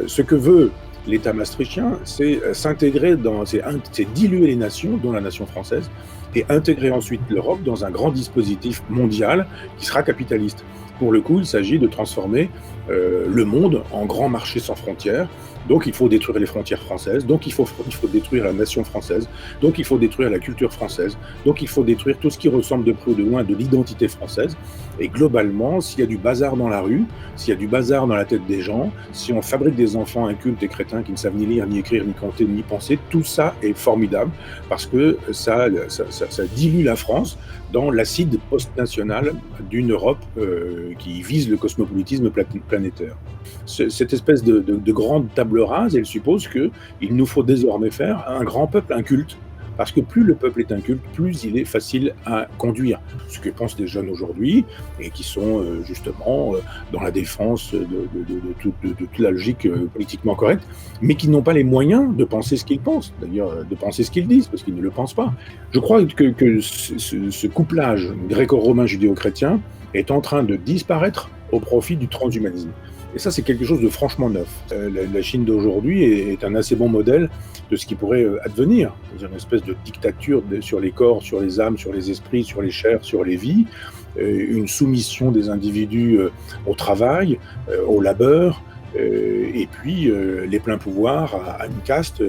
Ce que veut l'État maastrichtien, c'est s'intégrer c'est diluer les nations, dont la nation française, et intégrer ensuite l'Europe dans un grand dispositif mondial qui sera capitaliste. Pour le coup, il s'agit de transformer le monde en grand marché sans frontières. Donc il faut détruire les frontières françaises, donc il faut détruire la nation française, donc il faut détruire la culture française, donc il faut détruire tout ce qui ressemble de près ou de loin de l'identité française. Et globalement, s'il y a du bazar dans la rue, s'il y a du bazar dans la tête des gens, si on fabrique des enfants incultes et crétins qui ne savent ni lire, ni écrire, ni compter, ni penser, tout ça est formidable parce que ça dilue la France dans l'acide post-national d'une Europe qui vise le cosmopolitisme planétaire. Cette espèce de grande table rase, elle suppose qu'il nous faut désormais faire un grand peuple inculte. Parce que plus le peuple est inculte, plus il est facile à conduire. Ce que pensent les jeunes aujourd'hui, et qui sont justement dans la défense de toute la logique politiquement correcte, mais qui n'ont pas les moyens de penser ce qu'ils pensent, d'ailleurs de penser ce qu'ils disent, parce qu'ils ne le pensent pas. Je crois que ce couplage gréco-romain judéo-chrétien est en train de disparaître au profit du transhumanisme. Et ça, c'est quelque chose de franchement neuf. La Chine d'aujourd'hui est un assez bon modèle de ce qui pourrait advenir. C'est-à-dire une espèce de dictature sur les corps, sur les âmes, sur les esprits, sur les chairs, sur les vies, une soumission des individus au travail, au labeur, et puis les pleins pouvoirs à une caste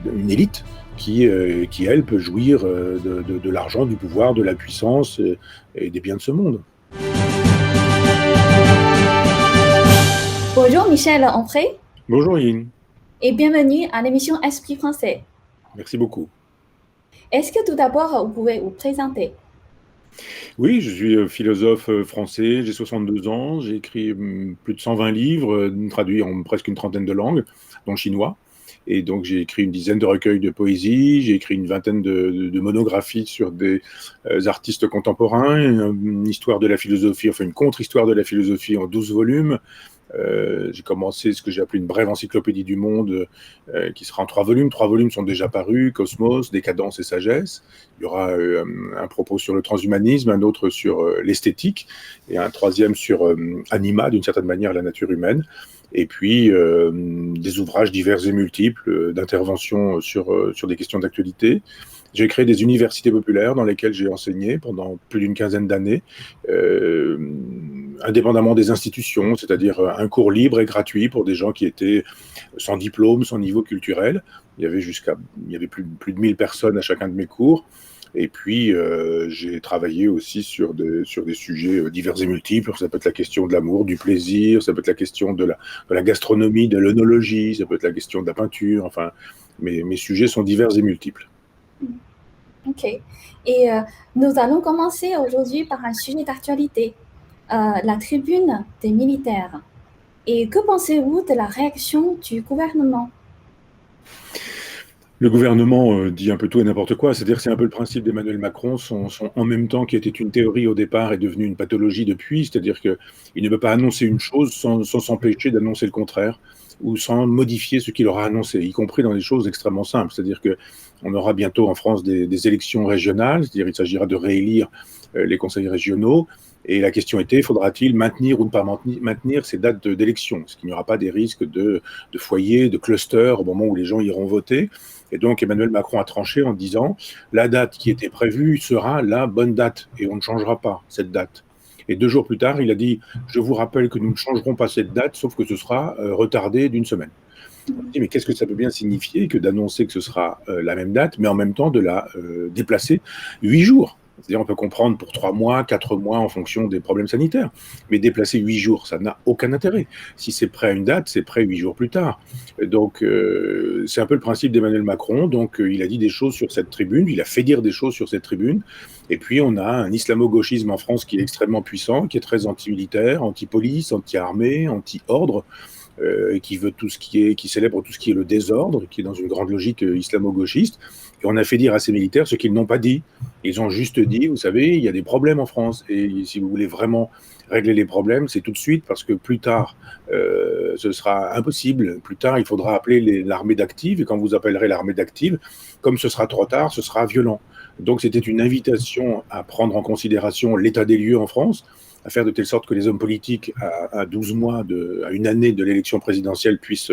une élite qui, elle, peut jouir de l'argent, du pouvoir, de la puissance et des biens de ce monde. Bonjour Michel Onfray Bonjour Yin, et bienvenue à l'émission Esprit français. merci beaucoup. Est-ce que tout d'abord vous pouvez vous présenter? Oui, je suis philosophe français, j'ai 62 ans, j'ai écrit plus de 120 livres, traduits en presque une trentaine de langues, dont le chinois. Et donc j'ai écrit une dizaine de recueils de poésie, j'ai écrit une vingtaine de monographies sur des artistes contemporains, une histoire de la philosophie, enfin une contre-histoire de la philosophie en 12 volumes. J'ai commencé ce que j'ai appelé une brève encyclopédie du monde qui sera en 3 volumes. 3 volumes sont déjà parus, Cosmos, Décadence et Sagesse. Il y aura un propos sur le transhumanisme, un autre sur l'esthétique et un troisième sur Anima, d'une certaine manière, la nature humaine. Et puis des ouvrages divers et multiples d'intervention sur des questions d'actualité. J'ai créé des universités populaires dans lesquelles j'ai enseigné pendant plus d'une quinzaine d'années, indépendamment des institutions, c'est-à-dire un cours libre et gratuit pour des gens qui étaient sans diplôme, sans niveau culturel. Il y avait plus de 1000 personnes à chacun de mes cours. Et puis, j'ai travaillé aussi sur des sujets divers et multiples. Ça peut être la question de l'amour, du plaisir, ça peut être la question de la gastronomie, de l'œnologie, ça peut être la question de la peinture. Enfin, mes sujets sont divers et multiples. Ok. Et nous allons commencer aujourd'hui par un sujet d'actualité, la tribune des militaires. Et que pensez-vous de la réaction du gouvernement? Le gouvernement dit un peu tout et n'importe quoi, c'est-à-dire que c'est un peu le principe d'Emmanuel Macron, son en même temps qui était une théorie au départ est devenu une pathologie depuis, c'est-à-dire qu'il ne peut pas annoncer une chose sans s'empêcher d'annoncer le contraire ou sans modifier ce qu'il aura annoncé, y compris dans des choses extrêmement simples. C'est-à-dire qu'on aura bientôt en France des élections régionales, c'est-à-dire il s'agira de réélire les conseils régionaux. Et la question était, faudra-t-il maintenir ou ne pas maintenir ces dates d'élection? Est-ce qu'il n'y aura pas des risques de foyers, de clusters au moment où les gens iront voter? Et donc Emmanuel Macron a tranché en disant, la date qui était prévue sera la bonne date et on ne changera pas cette date. Et 2 jours plus tard, il a dit, je vous rappelle que nous ne changerons pas cette date, sauf que ce sera retardé d'une semaine. On dit, mais qu'est-ce que ça peut bien signifier que d'annoncer que ce sera la même date, mais en même temps de la déplacer 8 jours? C'est-à-dire, on peut comprendre pour 3 mois, 4 mois en fonction des problèmes sanitaires. Mais déplacer 8 jours, ça n'a aucun intérêt. Si c'est prêt à une date, c'est prêt 8 jours plus tard. Donc, c'est un peu le principe d'Emmanuel Macron. Donc, il a dit des choses sur cette tribune, il a fait dire des choses sur cette tribune. Et puis, on a un islamo-gauchisme en France qui est extrêmement puissant, qui est très anti-militaire, anti-police, anti-armée, anti-ordre. Qui célèbre tout ce qui est le désordre, qui est dans une grande logique islamo-gauchiste. Et on a fait dire à ces militaires ce qu'ils n'ont pas dit. Ils ont juste dit, vous savez, il y a des problèmes en France. Et si vous voulez vraiment régler les problèmes, c'est tout de suite, parce que plus tard, ce sera impossible. Plus tard, il faudra appeler l'armée d'active. Et quand vous appellerez l'armée d'active, comme ce sera trop tard, ce sera violent. Donc c'était une invitation à prendre en considération l'état des lieux en France, à faire de telle sorte que les hommes politiques, à 12 mois, à une année de l'élection présidentielle, puissent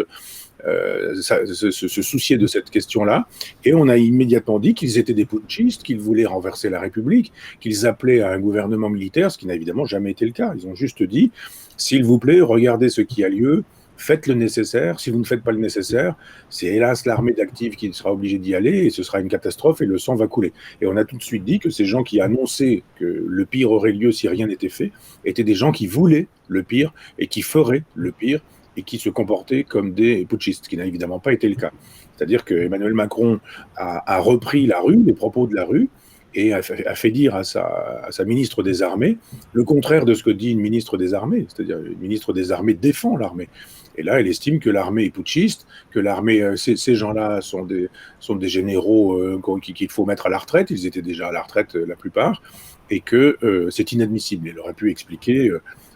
se soucier de cette question-là. Et on a immédiatement dit qu'ils étaient des putschistes, qu'ils voulaient renverser la République, qu'ils appelaient à un gouvernement militaire, ce qui n'a évidemment jamais été le cas. Ils ont juste dit, s'il vous plaît, regardez ce qui a lieu, faites le nécessaire. Si vous ne faites pas le nécessaire, c'est hélas l'armée d'active qui sera obligée d'y aller et ce sera une catastrophe et le sang va couler. Et on a tout de suite dit que ces gens qui annonçaient que le pire aurait lieu si rien n'était fait étaient des gens qui voulaient le pire et qui feraient le pire et qui se comportaient comme des putschistes, ce qui n'a évidemment pas été le cas. C'est-à-dire que Emmanuel Macron a repris la rue, les propos de la rue, et a fait dire à sa ministre des Armées le contraire de ce que dit une ministre des Armées, c'est-à-dire une ministre des Armées défend l'armée. Et là, elle estime que l'armée est putschiste, que l'armée, ces gens-là sont des généraux qu'il faut mettre à la retraite, ils étaient déjà à la retraite la plupart, et que c'est inadmissible. Elle aurait pu expliquer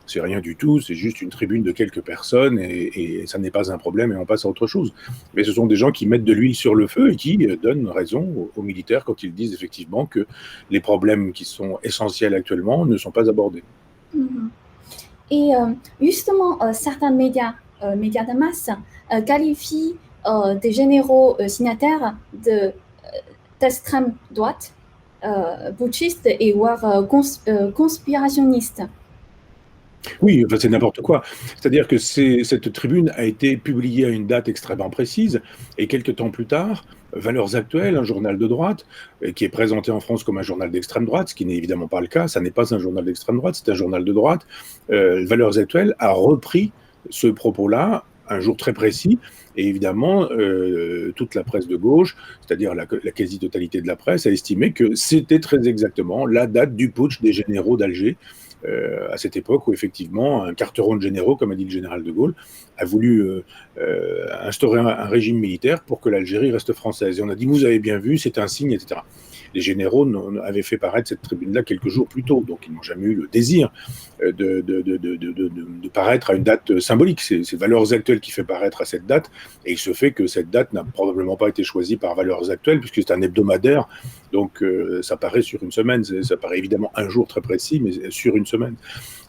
c'est rien du tout, c'est juste une tribune de quelques personnes et ça n'est pas un problème et on passe à autre chose. Mais ce sont des gens qui mettent de l'huile sur le feu et qui donnent raison aux militaires quand ils disent effectivement que les problèmes qui sont essentiels actuellement ne sont pas abordés. Mhm. Et justement, certains médias de masse qualifient des généraux signataires d'extrême droite, putschistes et voire conspirationnistes. Oui, enfin, c'est n'importe quoi. C'est-à-dire que cette tribune a été publiée à une date extrêmement précise, et quelques temps plus tard, Valeurs Actuelles, un journal de droite, qui est présenté en France comme un journal d'extrême droite, ce qui n'est évidemment pas le cas, ça n'est pas un journal d'extrême droite, c'est un journal de droite. Valeurs Actuelles a repris ce propos-là un jour très précis, et évidemment, toute la presse de gauche, c'est-à-dire la quasi-totalité de la presse, a estimé que c'était très exactement la date du putsch des généraux d'Alger, à cette époque où effectivement un carteron de généraux, comme a dit le général de Gaulle, a voulu instaurer un régime militaire pour que l'Algérie reste française. Et on a dit, vous avez bien vu, c'est un signe, etc. Les généraux avaient fait paraître cette tribune-là quelques jours plus tôt, donc ils n'ont jamais eu le désir de paraître à une date symbolique. C'est Valeurs Actuelles qui fait paraître à cette date, et il se fait que cette date n'a probablement pas été choisie par Valeurs Actuelles, puisque c'est un hebdomadaire, donc ça paraît sur une semaine, ça paraît évidemment un jour très précis, mais sur une semaine.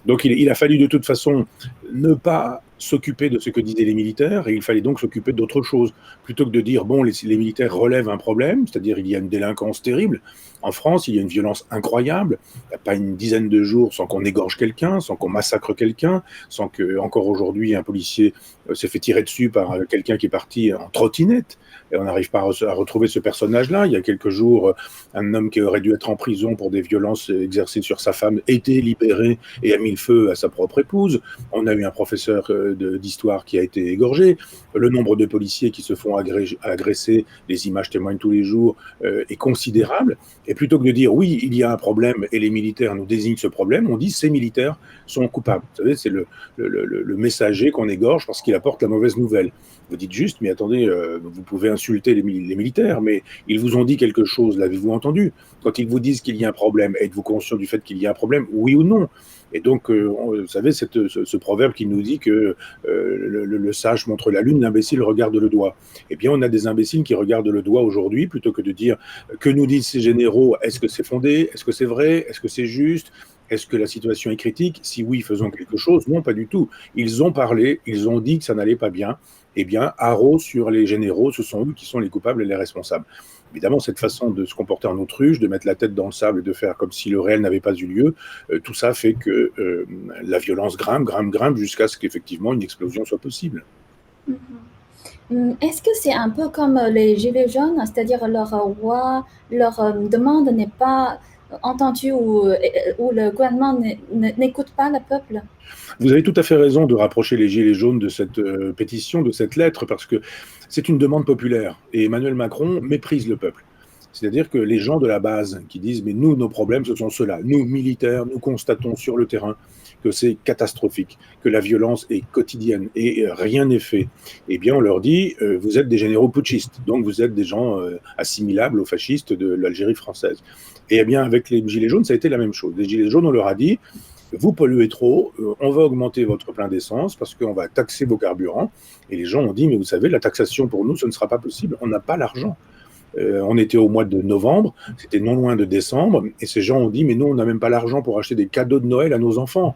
Donc il a fallu de toute façon ne pas s'occuper de ce que disaient les militaires, et il fallait donc s'occuper d'autre chose. Plutôt que de dire, bon, les militaires relèvent un problème, c'est-à-dire il y a une délinquance terrible. En France, il y a une violence incroyable. Il n'y a pas une dizaine de jours sans qu'on égorge quelqu'un, sans qu'on massacre quelqu'un, sans que, encore aujourd'hui, un policier s'est fait tirer dessus par quelqu'un qui est parti en trottinette. Et on n'arrive pas à retrouver ce personnage-là. Il y a quelques jours, un homme qui aurait dû être en prison pour des violences exercées sur sa femme était libéré et a mis le feu à sa propre épouse. On a eu un professeur d'histoire qui a été égorgé. Le nombre de policiers qui se font agresser, les images témoignent tous les jours, est considérable. Et plutôt que de dire oui, il y a un problème et les militaires nous désignent ce problème, on dit ces militaires sont coupables. Vous savez, c'est le messager qu'on égorge parce qu'il apporte la mauvaise nouvelle. Vous dites juste, mais attendez, vous pouvez insulter les militaires, mais ils vous ont dit quelque chose, l'avez-vous entendu? Quand ils vous disent qu'il y a un problème, êtes-vous conscient du fait qu'il y a un problème, oui ou non? Et donc, vous savez, ce proverbe qui nous dit que le sage montre la lune, l'imbécile regarde le doigt. Eh bien, on a des imbéciles qui regardent le doigt aujourd'hui, plutôt que de dire que nous disent ces généraux, est-ce que c'est fondé, est-ce que c'est vrai, est-ce que c'est juste, est-ce que la situation est critique? Si oui, faisons quelque chose. Non, pas du tout. Ils ont parlé, ils ont dit que ça n'allait pas bien. Eh bien, haro sur les généraux, ce sont eux qui sont les coupables et les responsables. Évidemment, cette façon de se comporter en autruche, de mettre la tête dans le sable et de faire comme si le réel n'avait pas eu lieu, tout ça fait que la violence grimpe jusqu'à ce qu'effectivement une explosion soit possible. Est-ce que c'est un peu comme les Gilets jaunes, c'est-à-dire leur voix, leur demande n'est pas entendue ou le gouvernement n'écoute pas le peuple? Vous avez tout à fait raison de rapprocher les Gilets jaunes de cette pétition, de cette lettre, parce que c'est une demande populaire. Et Emmanuel Macron méprise le peuple. C'est-à-dire que les gens de la base qui disent « mais nous, nos problèmes, ce sont ceux-là. Nous, militaires, nous constatons sur le terrain que c'est catastrophique, que la violence est quotidienne et rien n'est fait. » Eh bien, on leur dit « vous êtes des généraux putschistes, donc vous êtes des gens assimilables aux fascistes de l'Algérie française. » Et eh bien, avec les Gilets jaunes, ça a été la même chose. Les Gilets jaunes, on leur a dit vous polluez trop, on va augmenter votre plein d'essence parce qu'on va taxer vos carburants. Et les gens ont dit, mais vous savez, la taxation pour nous, ce ne sera pas possible, on n'a pas l'argent. On était au mois de novembre, c'était non loin de décembre, et ces gens ont dit, mais nous, on n'a même pas l'argent pour acheter des cadeaux de Noël à nos enfants.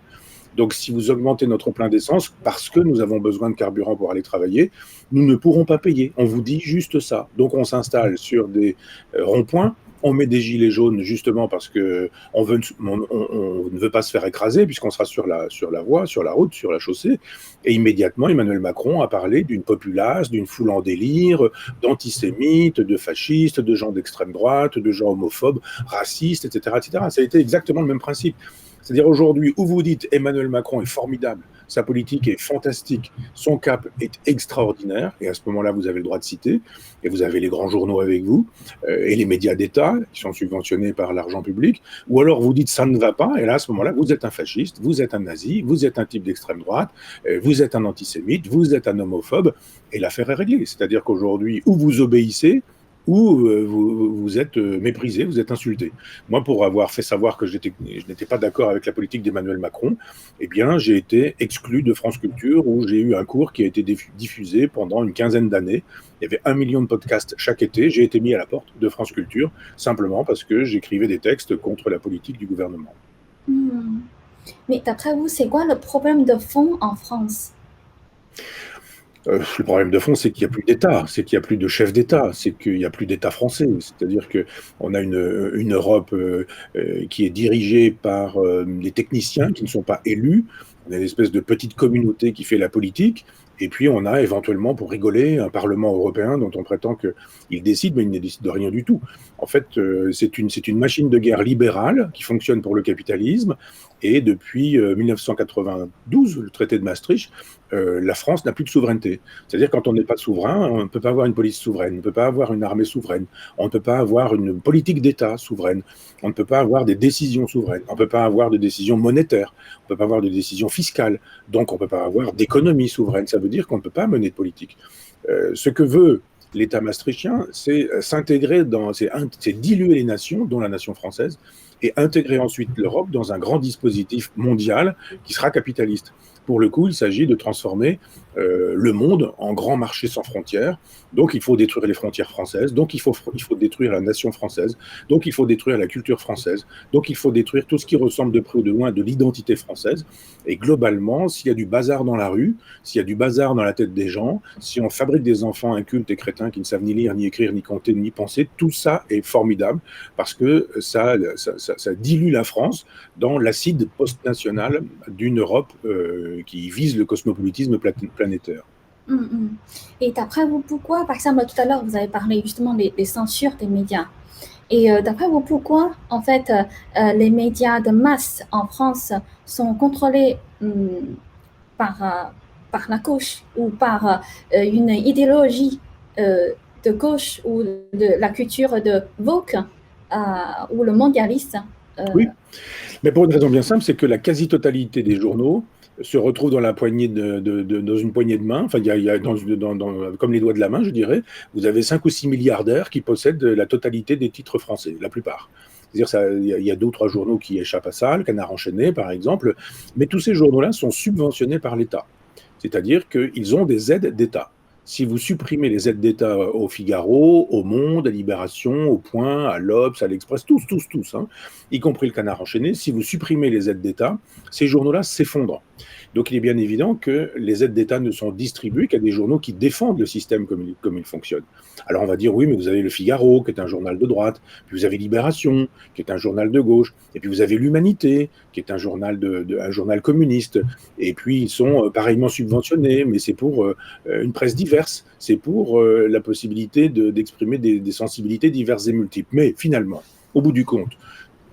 Donc, si vous augmentez notre plein d'essence, parce que nous avons besoin de carburant pour aller travailler, nous ne pourrons pas payer. On vous dit juste ça. Donc, on s'installe sur des ronds-points. On met des gilets jaunes justement parce que on ne veut pas se faire écraser puisqu'on sera sur la voie, sur la route, sur la chaussée. Et immédiatement, Emmanuel Macron a parlé d'une populace, d'une foule en délire, d'antisémites, de fascistes, de gens d'extrême droite, de gens homophobes, racistes, etc., etc. Ça a été exactement le même principe. C'est-à-dire aujourd'hui, où vous dites Emmanuel Macron est formidable, sa politique est fantastique, son cap est extraordinaire, et à ce moment-là, vous avez le droit de citer, et vous avez les grands journaux avec vous, et les médias d'État qui sont subventionnés par l'argent public, ou alors vous dites ça ne va pas, et là, à ce moment-là, vous êtes un fasciste, vous êtes un nazi, vous êtes un type d'extrême droite, vous êtes un antisémite, vous êtes un homophobe, et l'affaire est réglée. C'est-à-dire qu'aujourd'hui, où vous obéissez, ou vous êtes méprisé, vous êtes insulté. Moi, pour avoir fait savoir que je n'étais pas d'accord avec la politique d'Emmanuel Macron, eh bien, j'ai été exclu de France Culture, où j'ai eu un cours qui a été diffusé pendant une quinzaine d'années. Il y avait 1 million de podcasts chaque été. J'ai été mis à la porte de France Culture, simplement parce que j'écrivais des textes contre la politique du gouvernement. Mais d'après vous, c'est quoi le problème de fond en France? Le problème de fond, c'est qu'il n'y a plus d'État, c'est qu'il n'y a plus de chef d'État, c'est qu'il n'y a plus d'État français. C'est-à-dire qu'on a une Europe qui est dirigée par des techniciens qui ne sont pas élus. On a une espèce de petite communauté qui fait la politique. Et puis, on a éventuellement, pour rigoler, un Parlement européen dont on prétend qu'il décide, mais il ne décide de rien du tout. En fait, c'est une machine de guerre libérale qui fonctionne pour le capitalisme. Et depuis 1992, le traité de Maastricht, la France n'a plus de souveraineté. C'est-à-dire quand on n'est pas souverain, on ne peut pas avoir une police souveraine, on ne peut pas avoir une armée souveraine, on ne peut pas avoir une politique d'État souveraine, on ne peut pas avoir des décisions souveraines, on ne peut pas avoir de décisions monétaires, on ne peut pas avoir de décisions fiscales, donc on ne peut pas avoir d'économie souveraine. Ça veut dire qu'on ne peut pas mener de politique. Ce que veut l'État maastrichtien, c'est s'intégrer c'est diluer les nations, dont la nation française, et intégrer ensuite l'Europe dans un grand dispositif mondial qui sera capitaliste. Pour le coup, il s'agit de transformer le monde en grand marché sans frontières. Donc, il faut détruire les frontières françaises. Donc, il faut détruire la nation française. Donc, il faut détruire la culture française. Donc, il faut détruire tout ce qui ressemble de près ou de loin de l'identité française. Et globalement, s'il y a du bazar dans la rue, s'il y a du bazar dans la tête des gens, si on fabrique des enfants incultes et crétins qui ne savent ni lire, ni écrire, ni compter, ni penser, tout ça est formidable parce que ça dilue la France dans l'acide post-national d'une Europe qui vise le cosmopolitisme planétaire. Et d'après vous, pourquoi, par exemple, tout à l'heure, vous avez parlé justement des censures des médias. Et d'après vous, pourquoi, en fait, les médias de masse en France sont contrôlés par la gauche ou par une idéologie de gauche ou de la culture de woke ou le mondialiste? Oui, mais pour une raison bien simple, c'est que la quasi-totalité des journaux se retrouvent dans dans une poignée de main, enfin, comme les doigts de la main, je dirais. Vous avez 5 ou 6 milliardaires qui possèdent la totalité des titres français, la plupart. C'est-à-dire, il y a 2 ou 3 journaux qui échappent à ça, le Canard enchaîné, par exemple, mais tous ces journaux-là sont subventionnés par l'État. C'est-à-dire qu'ils ont des aides d'État. Si vous supprimez les aides d'État au Figaro, au Monde, à Libération, au Point, à l'Obs, à l'Express, tous, hein, y compris le Canard enchaîné, si vous supprimez les aides d'État, ces journaux-là s'effondrent. Donc il est bien évident que les aides d'État ne sont distribuées qu'à des journaux qui défendent le système comme il fonctionne. Alors on va dire oui, mais vous avez le Figaro, qui est un journal de droite, puis vous avez Libération, qui est un journal de gauche, et puis vous avez l'Humanité, qui est un journal communiste, et puis ils sont pareillement subventionnés, mais c'est pour une presse diverse, c'est pour la possibilité d'exprimer des sensibilités diverses et multiples. Mais finalement, au bout du compte,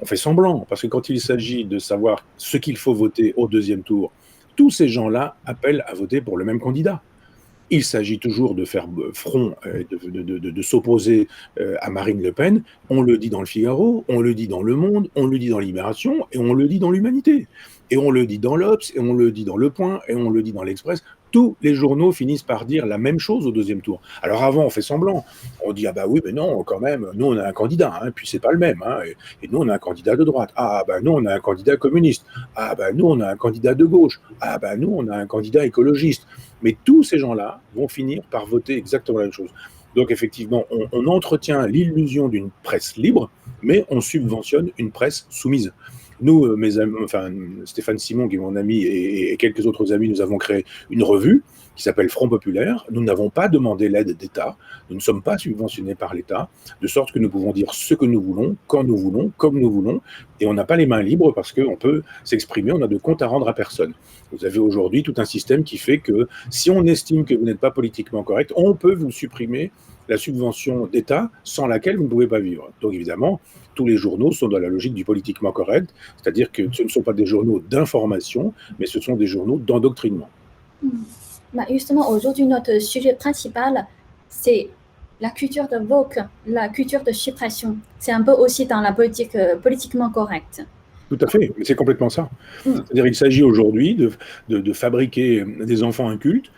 on fait semblant, parce que quand il s'agit de savoir ce qu'il faut voter au deuxième tour, tous ces gens-là appellent à voter pour le même candidat. Il s'agit toujours de faire front, de s'opposer à Marine Le Pen. On le dit dans le Figaro, on le dit dans Le Monde, on le dit dans Libération, et on le dit dans l'Humanité. Et on le dit dans l'Obs, et on le dit dans Le Point, et on le dit dans l'Express. Tous les journaux finissent par dire la même chose au deuxième tour. Alors avant, on fait semblant. On dit, ah bah oui, mais non, quand même, nous, on a un candidat, hein, puis c'est pas le même. Hein, et nous, on a un candidat de droite. Ah bah nous, on a un candidat communiste. Ah bah nous, on a un candidat de gauche. Ah bah nous, on a un candidat écologiste. Mais tous ces gens-là vont finir par voter exactement la même chose. Donc effectivement, on entretient l'illusion d'une presse libre, mais on subventionne une presse soumise. Nous, mes amis, enfin Stéphane Simon, qui est mon ami, et quelques autres amis, nous avons créé une revue qui s'appelle Front Populaire. Nous n'avons pas demandé l'aide d'État, nous ne sommes pas subventionnés par l'État, de sorte que nous pouvons dire ce que nous voulons, quand nous voulons, comme nous voulons, et on n'a pas les mains libres parce qu'on peut s'exprimer, on n'a de compte à rendre à personne. Vous avez aujourd'hui tout un système qui fait que si on estime que vous n'êtes pas politiquement correct, on peut vous supprimer la subvention d'État sans laquelle vous ne pouvez pas vivre. Donc évidemment, tous les journaux sont dans la logique du politiquement correct, c'est-à-dire que ce ne sont pas des journaux d'information, mais ce sont des journaux d'endoctrinement. Bah, justement, aujourd'hui, notre sujet principal, c'est la culture de woke, la culture de suppression. C'est un peu aussi dans la politique politiquement correcte. Tout à fait, mais c'est complètement ça. C'est-à-dire qu'il s'agit aujourd'hui de fabriquer des enfants incultes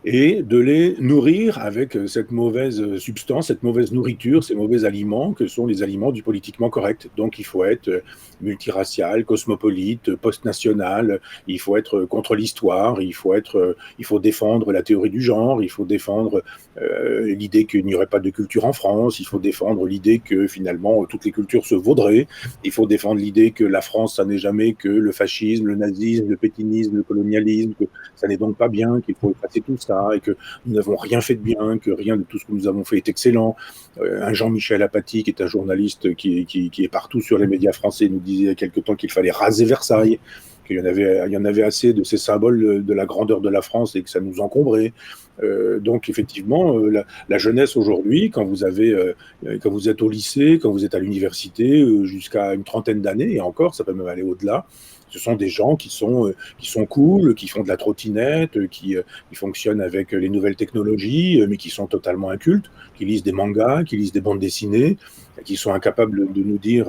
et de les nourrir avec cette mauvaise substance, cette mauvaise nourriture, ces mauvais aliments que sont les aliments du politiquement correct. Donc il faut être multiracial, cosmopolite, post-national, il faut être contre l'histoire, il faut défendre la théorie du genre, il faut défendre l'idée qu'il n'y aurait pas de culture en France, il faut défendre l'idée que finalement toutes les cultures se vaudraient, il faut défendre l'idée que la France, ça n'est jamais que le fascisme, le nazisme, le pétinisme, le colonialisme, que ça n'est donc pas bien, qu'il faut effacer tout ça, et que nous n'avons rien fait de bien, que rien de tout ce que nous avons fait est excellent. Un Jean-Michel Apathy, qui est un journaliste qui est partout sur les médias français, nous disait il y a quelque temps qu'il fallait raser Versailles, qu'il y en avait assez de ces symboles de la grandeur de la France et que ça nous encombrait. Donc effectivement, la jeunesse aujourd'hui, quand vous êtes au lycée, quand vous êtes à l'université, jusqu'à une trentaine d'années, et encore, ça peut même aller au-delà, ce sont des gens qui sont cool, qui font de la trottinette, qui fonctionnent avec les nouvelles technologies, mais qui sont totalement incultes, qui lisent des mangas, qui lisent des bandes dessinées, qui sont incapables de nous dire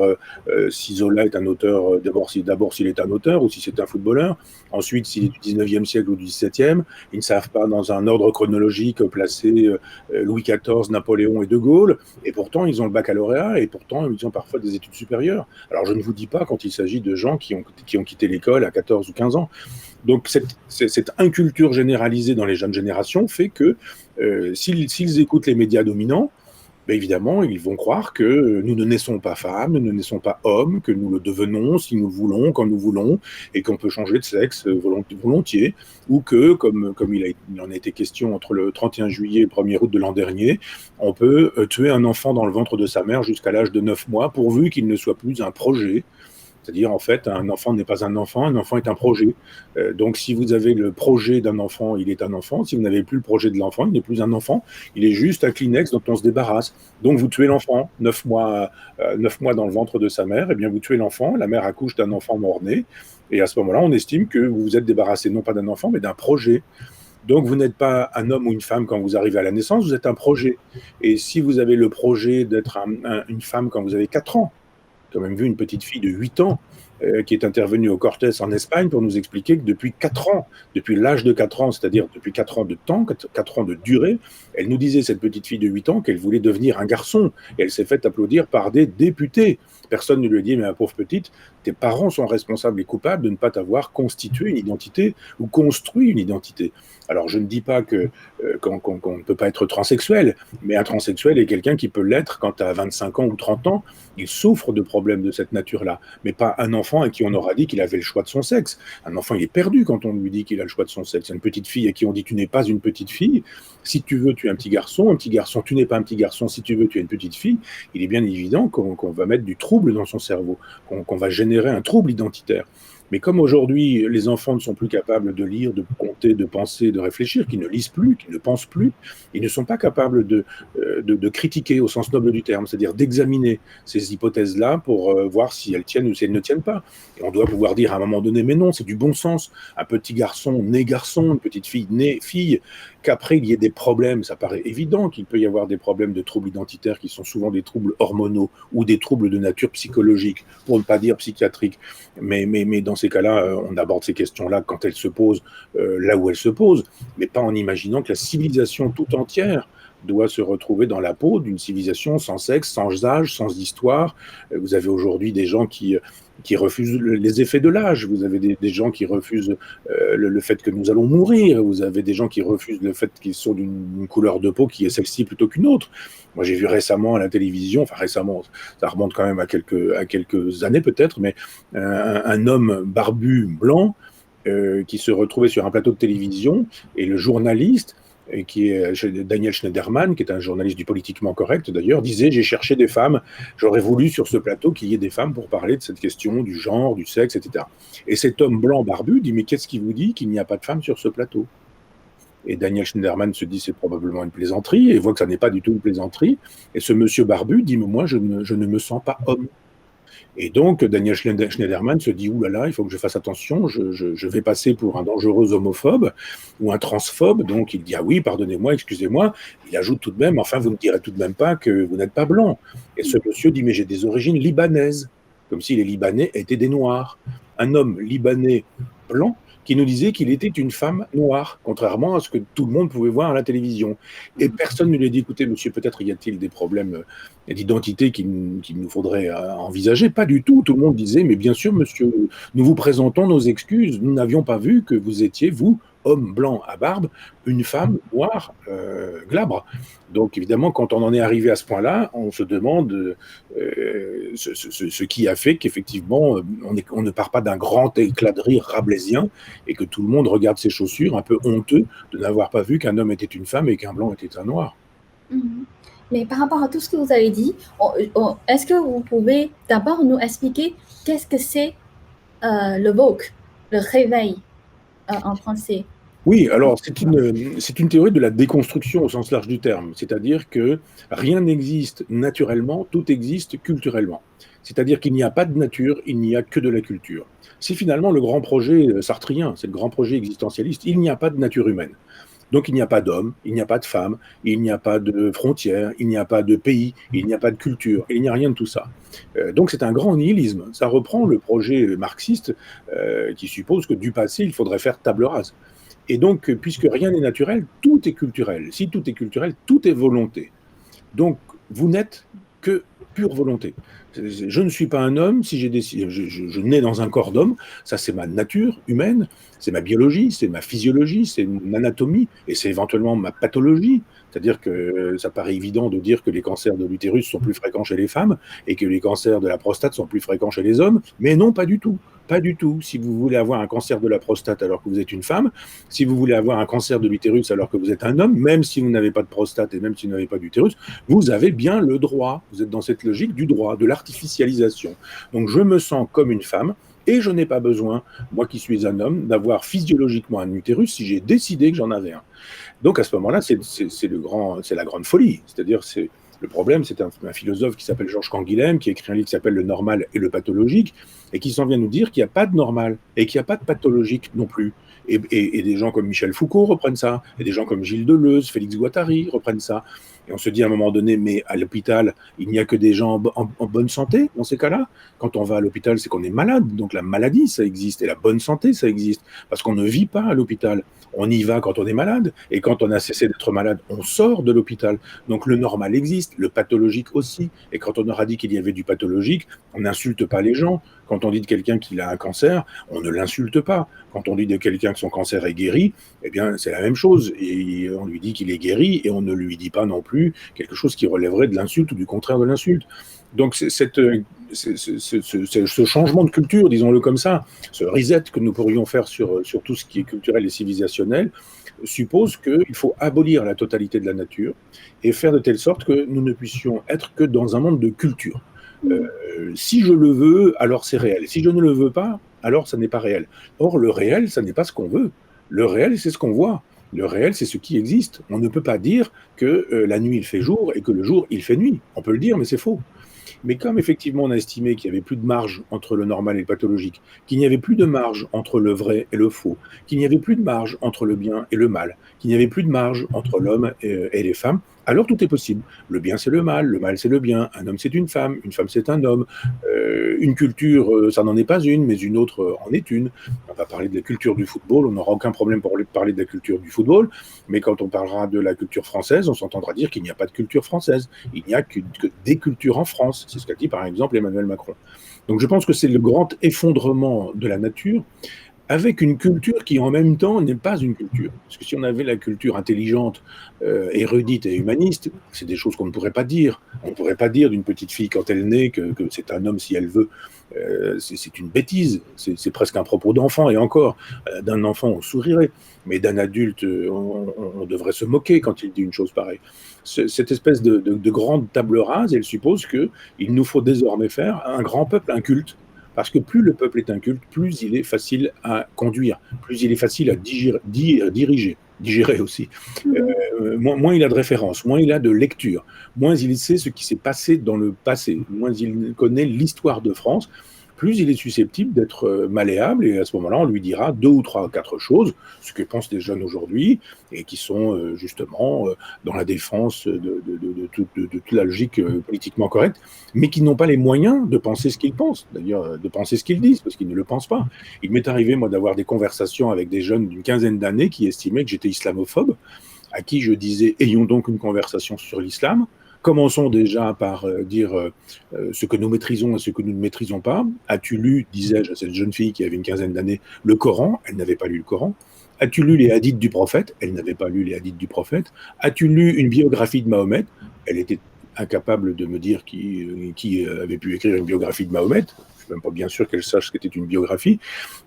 si Zola est un auteur, d'abord s'il est un auteur ou si c'est un footballeur, ensuite s'il est du 19e siècle ou du 17e. Ils ne savent pas dans un ordre chronologique placer Louis XIV, Napoléon et De Gaulle, et pourtant ils ont le baccalauréat, et pourtant ils ont parfois des études supérieures. Alors je ne vous dis pas quand il s'agit de gens qui ont quitté l'école à 14 ou 15 ans. Donc cette inculture généralisée dans les jeunes générations fait que s'ils écoutent les médias dominants, ben évidemment, ils vont croire que nous ne naissons pas femmes, nous ne naissons pas hommes, que nous le devenons si nous le voulons, quand nous voulons, et qu'on peut changer de sexe volontiers, ou que, comme il en a été question entre le 31 juillet et le 1er août de l'an dernier, on peut tuer un enfant dans le ventre de sa mère jusqu'à l'âge de 9 mois, pourvu qu'il ne soit plus un projet. C'est-à-dire, en fait, un enfant n'est pas un enfant est un projet. Donc, si vous avez le projet d'un enfant, il est un enfant. Si vous n'avez plus le projet de l'enfant, il n'est plus un enfant. Il est juste un Kleenex dont on se débarrasse. Donc, vous tuez l'enfant, 9 mois dans le ventre de sa mère, et bien vous tuez l'enfant. La mère accouche d'un enfant mort-né. Et à ce moment-là, on estime que vous vous êtes débarrassé non pas d'un enfant, mais d'un projet. Donc, vous n'êtes pas un homme ou une femme quand vous arrivez à la naissance, vous êtes un projet. Et si vous avez le projet d'être une femme quand vous avez 4 ans, quand même vu une petite fille de 8 ans qui est intervenue au Cortés en Espagne pour nous expliquer que depuis 4 ans, depuis l'âge de 4 ans, c'est-à-dire depuis 4 ans de temps, 4 ans de durée, elle nous disait, cette petite fille de 8 ans, qu'elle voulait devenir un garçon. Et elle s'est faite applaudir par des députés. Personne ne lui a dit, mais ma pauvre petite, tes parents sont responsables et coupables de ne pas t'avoir constitué une identité ou construit une identité. Alors je ne dis pas qu'on ne peut pas être transsexuel, mais un transsexuel est quelqu'un qui peut l'être quand à 25 ans ou 30 ans, il souffre de problèmes de cette nature-là, mais pas un enfant à qui on aura dit qu'il avait le choix de son sexe. Un enfant, il est perdu quand on lui dit qu'il a le choix de son sexe. Une petite fille à qui on dit tu n'es pas une petite fille, si tu veux tu es un petit garçon, tu n'es pas un petit garçon, si tu veux tu es une petite fille, il est bien évident qu'on va mettre du trouble dans son cerveau, qu'on va générer un trouble identitaire. Mais comme aujourd'hui, les enfants ne sont plus capables de lire, de compter, de penser, de réfléchir, qu'ils ne lisent plus, qu'ils ne pensent plus, ils ne sont pas capables de critiquer au sens noble du terme, c'est-à-dire d'examiner ces hypothèses-là pour voir si elles tiennent ou si elles ne tiennent pas. Et on doit pouvoir dire à un moment donné, mais non, c'est du bon sens. Un petit garçon né garçon, une petite fille née fille, qu'après il y ait des problèmes, ça paraît évident qu'il peut y avoir des problèmes de troubles identitaires qui sont souvent des troubles hormonaux ou des troubles de nature psychologique, pour ne pas dire psychiatrique. Mais dans ces cas-là, on aborde ces questions-là quand elles se posent là où elles se posent, mais pas en imaginant que la civilisation tout entière doit se retrouver dans la peau d'une civilisation sans sexe, sans âge, sans histoire. Vous avez aujourd'hui des gens qui qui refusent les effets de l'âge, vous avez des gens qui refusent le fait que nous allons mourir, vous avez des gens qui refusent le fait qu'ils sont d'une couleur de peau qui est celle-ci plutôt qu'une autre. Moi, j'ai vu récemment à la télévision, enfin récemment, ça remonte quand même à quelques années peut-être, mais un homme barbu blanc qui se retrouvait sur un plateau de télévision, et le journaliste, qui est Daniel Schneiderman, qui est un journaliste du Politiquement Correct d'ailleurs, disait: j'ai cherché des femmes, j'aurais voulu sur ce plateau qu'il y ait des femmes pour parler de cette question du genre, du sexe, etc. Et cet homme blanc barbu dit: mais qu'est-ce qui vous dit qu'il n'y a pas de femmes sur ce plateau? Et Daniel Schneiderman se dit: c'est probablement une plaisanterie, et voit que ça n'est pas du tout une plaisanterie. Et ce monsieur barbu dit: mais moi je ne me sens pas homme. Et donc, Daniel Schneiderman se dit: ouh là là, il faut que je fasse attention, je vais passer pour un dangereux homophobe ou un transphobe. Donc, il dit: ah oui, pardonnez-moi, excusez-moi. Il ajoute tout de même: enfin, vous ne direz tout de même pas que vous n'êtes pas blanc. Et ce monsieur dit: mais j'ai des origines libanaises, comme si les Libanais étaient des Noirs. Un homme libanais blanc qui nous disait qu'il était une femme noire, contrairement à ce que tout le monde pouvait voir à la télévision. Et personne ne lui a dit: écoutez, monsieur, peut-être y a-t-il des problèmes d'identité qu'il nous faudrait envisager. Pas du tout. Tout le monde disait: mais bien sûr, monsieur, nous vous présentons nos excuses. Nous n'avions pas vu que vous étiez, vous, homme blanc à barbe, une femme noire glabre. Donc évidemment, quand on en est arrivé à ce point-là, on se demande ce qui a fait qu'effectivement, on ne part pas d'un grand éclat de rire rabelaisien et que tout le monde regarde ses chaussures un peu honteux de n'avoir pas vu qu'un homme était une femme et qu'un blanc était un noir. Mhm. Mais par rapport à tout ce que vous avez dit, est-ce que vous pouvez d'abord nous expliquer qu'est-ce que c'est le woke, le réveil en français? Oui, alors c'est une théorie de la déconstruction au sens large du terme, c'est-à-dire que rien n'existe naturellement, tout existe culturellement. C'est-à-dire qu'il n'y a pas de nature, il n'y a que de la culture. C'est finalement le grand projet sartrien, c'est le grand projet existentialiste. Il n'y a pas de nature humaine. Donc il n'y a pas d'homme, il n'y a pas de femme, il n'y a pas de frontières, il n'y a pas de pays, il n'y a pas de culture, il n'y a rien de tout ça. Donc c'est un grand nihilisme. Ça reprend le projet marxiste qui suppose que du passé, il faudrait faire table rase. Et donc, puisque rien n'est naturel, tout est culturel. Si tout est culturel, tout est volonté. Donc, vous n'êtes que pure volonté. Je ne suis pas un homme si j'ai décidé. Je nais dans un corps d'homme. Ça, c'est ma nature humaine, c'est ma biologie, c'est ma physiologie, c'est mon anatomie et c'est éventuellement ma pathologie. C'est-à-dire que ça paraît évident de dire que les cancers de l'utérus sont plus fréquents chez les femmes et que les cancers de la prostate sont plus fréquents chez les hommes. Mais non, pas du tout. Pas du tout. Si vous voulez avoir un cancer de la prostate alors que vous êtes une femme, si vous voulez avoir un cancer de l'utérus alors que vous êtes un homme, même si vous n'avez pas de prostate et même si vous n'avez pas d'utérus, vous avez bien le droit. Vous êtes dans cette logique du droit, de l'artificialisation. Donc je me sens comme une femme et je n'ai pas besoin, moi qui suis un homme, d'avoir physiologiquement un utérus si j'ai décidé que j'en avais un. Donc à ce moment-là, c'est la grande folie. C'est-à-dire, le problème, c'est un philosophe qui s'appelle Georges Canguilhem, qui a écrit un livre qui s'appelle Le normal et le pathologique, et qui s'en vient nous dire qu'il n'y a pas de normal et qu'il n'y a pas de pathologique non plus. Et des gens comme Michel Foucault reprennent ça, et des gens comme Gilles Deleuze, Félix Guattari reprennent ça. Et on se dit à un moment donné, mais à l'hôpital, il n'y a que des gens en bonne santé dans ces cas-là. Quand on va à l'hôpital, c'est qu'on est malade. Donc la maladie, ça existe. Et la bonne santé, ça existe. Parce qu'on ne vit pas à l'hôpital. On y va quand on est malade. Et quand on a cessé d'être malade, on sort de l'hôpital. Donc le normal existe, le pathologique aussi. Et quand on aura dit qu'il y avait du pathologique, on n'insulte pas les gens. Quand on dit de quelqu'un qu'il a un cancer, on ne l'insulte pas. Quand on dit de quelqu'un que son cancer est guéri, eh bien, c'est la même chose. Et on lui dit qu'il est guéri et on ne lui dit pas non plus quelque chose qui relèverait de l'insulte ou du contraire de l'insulte. Donc, ce changement de culture, disons-le comme ça, ce reset que nous pourrions faire sur tout ce qui est culturel et civilisationnel, suppose qu'il faut abolir la totalité de la nature et faire de telle sorte que nous ne puissions être que dans un monde de culture. Si je le veux, alors c'est réel. Si je ne le veux pas, alors ça n'est pas réel. Or, le réel, ça n'est pas ce qu'on veut. Le réel, c'est ce qu'on voit. Le réel, c'est ce qui existe. On ne peut pas dire que la nuit, il fait jour et que le jour, il fait nuit. On peut le dire, mais c'est faux. Mais comme effectivement on a estimé qu'il n'y avait plus de marge entre le normal et le pathologique, qu'il n'y avait plus de marge entre le vrai et le faux, qu'il n'y avait plus de marge entre le bien et le mal, qu'il n'y avait plus de marge entre l'homme et les femmes, alors tout est possible. Le bien c'est le mal c'est le bien, un homme c'est une femme c'est un homme, une culture ça n'en est pas une, mais une autre en est une. On va parler de la culture du football, on n'aura aucun problème pour parler de la culture du football, mais quand on parlera de la culture française, on s'entendra dire qu'il n'y a pas de culture française, il n'y a que des cultures en France. France. C'est ce qu'a dit par exemple Emmanuel Macron. Donc je pense que c'est le grand effondrement de la nature avec une culture qui en même temps n'est pas une culture. Parce que si on avait la culture intelligente, érudite et humaniste, c'est des choses qu'on ne pourrait pas dire. On ne pourrait pas dire d'une petite fille quand elle naît que c'est un homme si elle veut. C'est une bêtise, c'est presque un propos d'enfant, et encore, d'un enfant on sourirait, mais d'un adulte on devrait se moquer quand il dit une chose pareille. Cette espèce de grande table rase, elle suppose qu'il nous faut désormais faire un grand peuple, un culte, parce que plus le peuple est inculte, plus il est facile à conduire, plus il est facile à diriger, digérer aussi. Mhm. Moins il a de références, moins il a de lecture, moins il sait ce qui s'est passé dans le passé, moins il connaît l'histoire de France, plus il est susceptible d'être malléable, et à ce moment-là, on lui dira deux ou trois, quatre choses, ce que pensent les jeunes aujourd'hui, et qui sont justement dans la défense de toute la logique politiquement correcte, mais qui n'ont pas les moyens de penser ce qu'ils pensent, d'ailleurs de penser ce qu'ils disent, parce qu'ils ne le pensent pas. Il m'est arrivé, moi, d'avoir des conversations avec des jeunes d'une quinzaine d'années qui estimaient que j'étais islamophobe, à qui je disais, ayons donc une conversation sur l'islam. Commençons déjà par dire ce que nous maîtrisons et ce que nous ne maîtrisons pas. As-tu lu, disais-je à cette jeune fille qui avait une quinzaine d'années, le Coran? Elle n'avait pas lu le Coran. As-tu lu les hadiths du prophète? Elle n'avait pas lu les hadiths du prophète. As-tu lu une biographie de Mahomet? Elle était incapable de me dire qui avait pu écrire une biographie de Mahomet. Je ne suis même pas bien sûr qu'elle sache ce qu'était une biographie.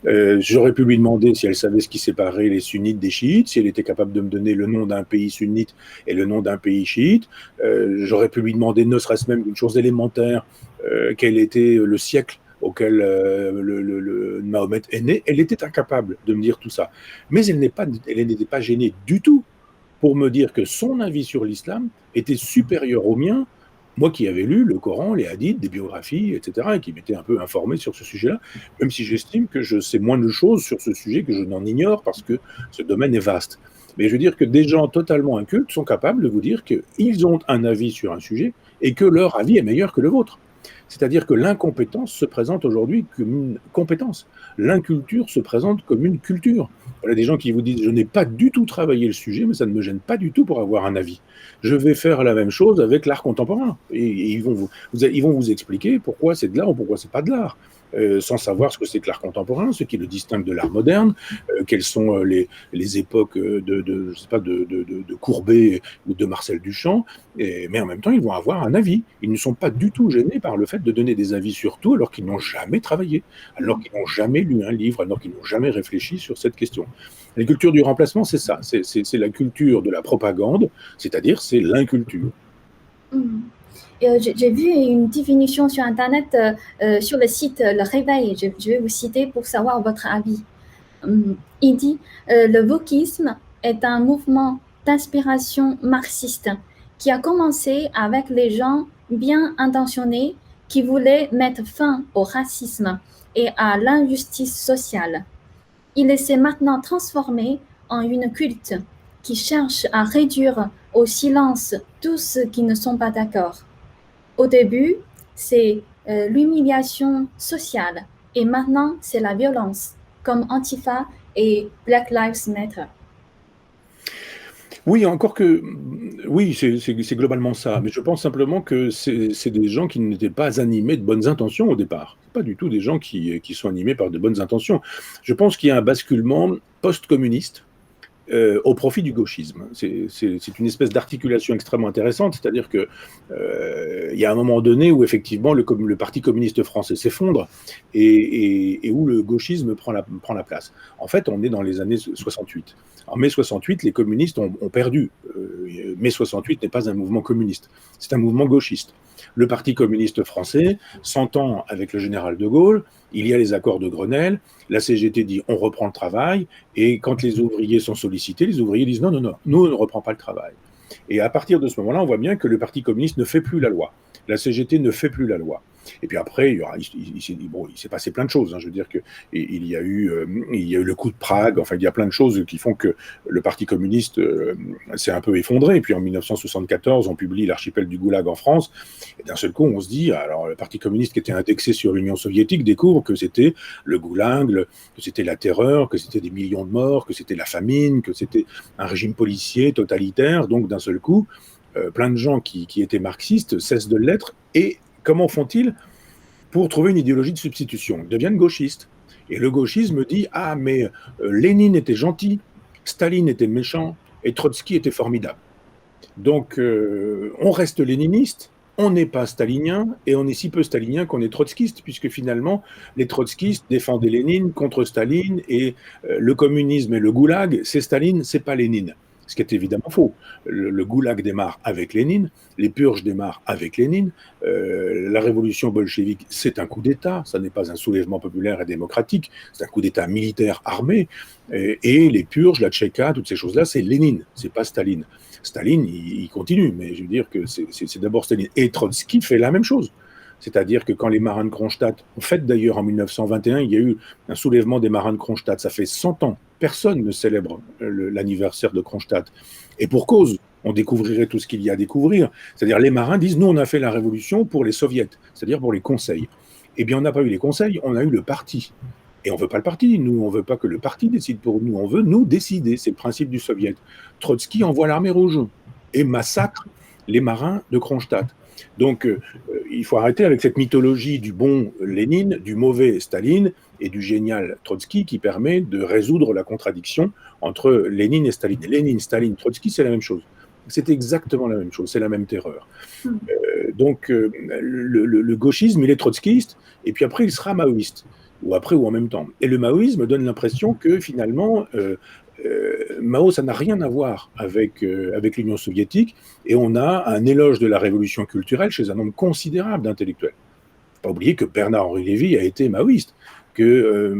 J'aurais pu lui demander si elle savait ce qui séparait les sunnites des chiites, si elle était capable de me donner le nom d'un pays sunnite et le nom d'un pays chiite. J'aurais pu lui demander, ne serait-ce même d'une chose élémentaire, quel était le siècle auquel le Mahomet est né. Elle était incapable de me dire tout ça. Mais elle n'était pas gênée du tout pour me dire que son avis sur l'islam était supérieur au mien, moi qui avais lu le Coran, les hadiths, des biographies, etc., et qui m'étais un peu informé sur ce sujet-là, même si j'estime que je sais moins de choses sur ce sujet que je n'en ignore, parce que ce domaine est vaste. Mais je veux dire que des gens totalement incultes sont capables de vous dire qu'ils ont un avis sur un sujet et que leur avis est meilleur que le vôtre. C'est-à-dire que l'incompétence se présente aujourd'hui comme une compétence. L'inculture se présente comme une culture. Voilà des gens qui vous disent, je n'ai pas du tout travaillé le sujet, mais ça ne me gêne pas du tout pour avoir un avis. Je vais faire la même chose avec l'art contemporain. Et ils vont vous expliquer pourquoi c'est de l'art ou pourquoi c'est pas de l'art. Sans savoir ce que c'est que l'art contemporain, ce qui le distingue de l'art moderne, quelles sont les époques je sais pas, de Courbet ou de Marcel Duchamp, mais en même temps, ils vont avoir un avis. Ils ne sont pas du tout gênés par le fait de donner des avis sur tout alors qu'ils n'ont jamais travaillé, alors qu'ils n'ont jamais lu un livre, alors qu'ils n'ont jamais réfléchi sur cette question. La culture du remplacement, c'est ça, c'est la culture de la propagande, c'est-à-dire c'est l'inculture. Mhm. J'ai vu une définition sur Internet, sur le site Le Réveil. Je vais vous citer pour savoir votre avis. Il dit le wokisme est un mouvement d'inspiration marxiste qui a commencé avec les gens bien intentionnés qui voulaient mettre fin au racisme et à l'injustice sociale. Il s'est maintenant transformé en une culte qui cherche à réduire au silence tous ceux qui ne sont pas d'accord. Au début, c'est l'humiliation sociale et maintenant, c'est la violence, comme Antifa et Black Lives Matter. Oui, encore que, oui, c'est globalement ça. Mais je pense simplement que c'est des gens qui n'étaient pas animés de bonnes intentions au départ. C'est pas du tout des gens qui sont animés par de bonnes intentions. Je pense qu'il y a un basculement post-communiste au profit du gauchisme. C'est une espèce d'articulation extrêmement intéressante, c'est-à-dire que il y a un moment donné où effectivement le Parti communiste français s'effondre et où le gauchisme prend la place. En fait, on est dans les années 68. En mai 68, les communistes ont perdu. Mai 68 n'est pas un mouvement communiste, c'est un mouvement gauchiste. Le Parti communiste français s'entend avec le général de Gaulle, il y a les accords de Grenelle, la CGT dit on reprend le travail, et quand les ouvriers sont sollicités, les ouvriers disent non, non, non, nous on ne reprend pas le travail. Et à partir de ce moment-là, on voit bien que le Parti communiste ne fait plus la loi. La CGT ne fait plus la loi. Et puis après, il s'est passé plein de choses. Je veux dire qu'il y a eu le coup de Prague. Enfin, il y a plein de choses qui font que le Parti communiste s'est un peu effondré. Et puis en 1974, on publie l'archipel du Goulag en France. Et d'un seul coup, on se dit, alors le Parti communiste qui était indexé sur l'Union soviétique découvre que c'était le Goulag, que c'était la terreur, que c'était des millions de morts, que c'était la famine, que c'était un régime policier totalitaire. Donc d'un seul coup, plein de gens qui étaient marxistes cessent de l'être et comment font-ils pour trouver une idéologie de substitution? Ils deviennent gauchistes. Et le gauchisme dit: ah, mais Lénine était gentil, Staline était méchant, et Trotsky était formidable. Donc, on reste léniniste, on n'est pas stalinien, et on est si peu stalinien qu'on est trotskiste, puisque finalement, les trotskistes défendaient Lénine contre Staline, et le communisme et le goulag, c'est Staline, c'est pas Lénine. Ce qui est évidemment faux. Le goulag démarre avec Lénine, les purges démarrent avec Lénine, la révolution bolchevique, c'est un coup d'État, ça n'est pas un soulèvement populaire et démocratique, c'est un coup d'État militaire armé, et les purges, la Tchéka, toutes ces choses-là, c'est Lénine, c'est pas Staline. Staline, il continue, mais je veux dire que c'est d'abord Staline. Et Trotsky fait la même chose. C'est-à-dire que quand les marins de Kronstadt, en fait d'ailleurs en 1921, il y a eu un soulèvement des marins de Kronstadt, ça fait 100 ans, personne ne célèbre l'anniversaire de Kronstadt. Et pour cause, on découvrirait tout ce qu'il y a à découvrir. C'est-à-dire les marins disent, nous on a fait la révolution pour les soviets, c'est-à-dire pour les conseils. Eh bien on n'a pas eu les conseils, on a eu le parti. Et on ne veut pas le parti, nous on ne veut pas que le parti décide pour nous, on veut nous décider, c'est le principe du soviet. Trotsky envoie l'armée rouge et massacre les marins de Kronstadt. Donc, il faut arrêter avec cette mythologie du bon Lénine, du mauvais Staline et du génial Trotsky qui permet de résoudre la contradiction entre Lénine et Staline. Lénine, Staline, Trotsky, c'est la même chose. C'est exactement la même chose, c'est la même terreur. Donc, le gauchisme, il est trotskiste, et puis après, il sera maoïste, ou après ou en même temps. Et le maoïsme donne l'impression que finalement, Mao, ça n'a rien à voir avec l'Union soviétique, et on a un éloge de la révolution culturelle chez un nombre considérable d'intellectuels. Il ne faut pas oublier que Bernard-Henri Lévy a été maoïste, que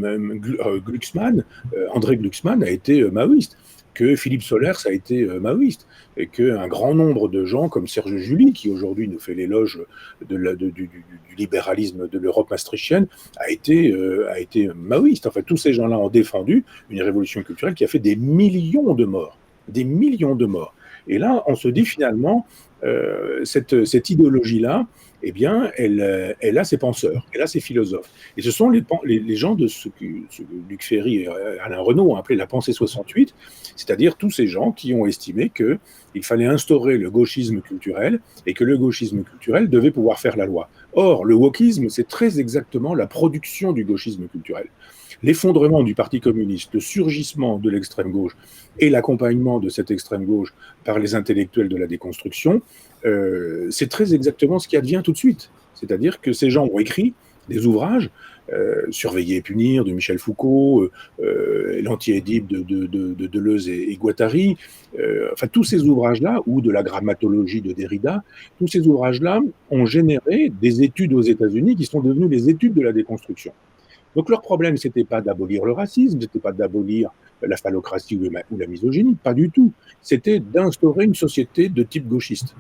André Glucksmann a été maoïste, que Philippe Solers a été maoïste, et qu'un grand nombre de gens comme Serge July, qui aujourd'hui nous fait l'éloge du libéralisme de l'Europe maastrichtienne, a été maoïste. Enfin, tous ces gens-là ont défendu une révolution culturelle qui a fait des millions de morts. Des millions de morts. Et là, on se dit finalement, cette idéologie-là, eh bien, elle a ses penseurs, elle a ses philosophes. Et ce sont les gens de ce que Luc Ferry et Alain Renaud ont appelé la pensée 68, c'est-à-dire tous ces gens qui ont estimé qu'il fallait instaurer le gauchisme culturel et que le gauchisme culturel devait pouvoir faire la loi. Or, le wokisme, c'est très exactement la production du gauchisme culturel. L'effondrement du Parti communiste, le surgissement de l'extrême gauche et l'accompagnement de cette extrême gauche par les intellectuels de la déconstruction, c'est très exactement ce qui advient tout de suite. C'est-à-dire que ces gens ont écrit des ouvrages, Surveiller et punir de Michel Foucault, l'anti-Édipe de Deleuze et Guattari, enfin tous ces ouvrages-là, ou de la grammatologie de Derrida, tous ces ouvrages-là ont généré des études aux États-Unis qui sont devenues les études de la déconstruction. Donc leur problème, ce n'était pas d'abolir le racisme, ce n'était pas d'abolir la phallocratie ou la misogynie, pas du tout. C'était d'instaurer une société de type gauchiste.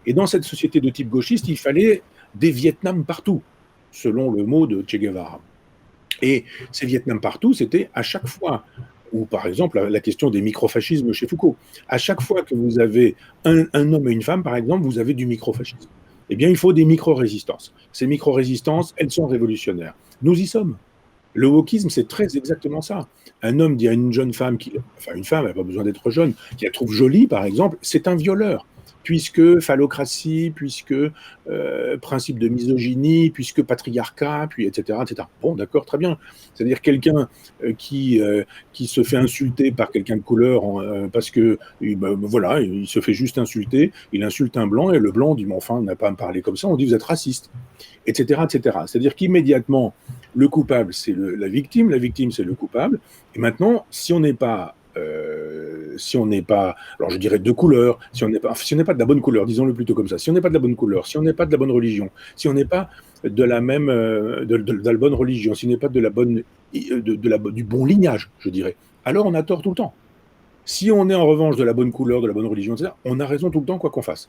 Et dans cette société de type gauchiste, il fallait des Vietnams partout, selon le mot de Che Guevara. Et ces Vietnams partout, c'était à chaque fois, ou par exemple la question des microfascismes chez Foucault, à chaque fois que vous avez un homme et une femme, par exemple, vous avez du microfascisme. Eh bien, il faut des micro-résistances. Ces micro-résistances, elles sont révolutionnaires. Nous y sommes. Le wokisme, c'est très exactement ça. Un homme dit à une jeune femme, enfin une femme, elle n'a pas besoin d'être jeune, qui la trouve jolie, par exemple, c'est un violeur. Puisque phallocratie, puisque principe de misogynie, puisque patriarcat, puis etc. etc. Bon, d'accord, très bien. C'est-à-dire quelqu'un qui se fait insulter par quelqu'un de couleur parce que voilà, il se fait juste insulter, il insulte un blanc et le blanc dit mais enfin, on n'a pas à me parler comme ça, on dit vous êtes raciste, etc. etc. C'est-à-dire qu'immédiatement, le coupable c'est la victime c'est le coupable, et maintenant, si on n'est pas alors je dirais de couleur, si on n'est pas de la bonne couleur, disons-le plutôt comme ça, si on n'est pas de la bonne couleur, si on n'est pas de la bonne religion, si on n'est pas de la même, de la bonne religion, si on n'est pas de la bonne, du bon lignage, je dirais, alors on a tort tout le temps. Si on est en revanche de la bonne couleur, de la bonne religion, etc., on a raison tout le temps, quoi qu'on fasse.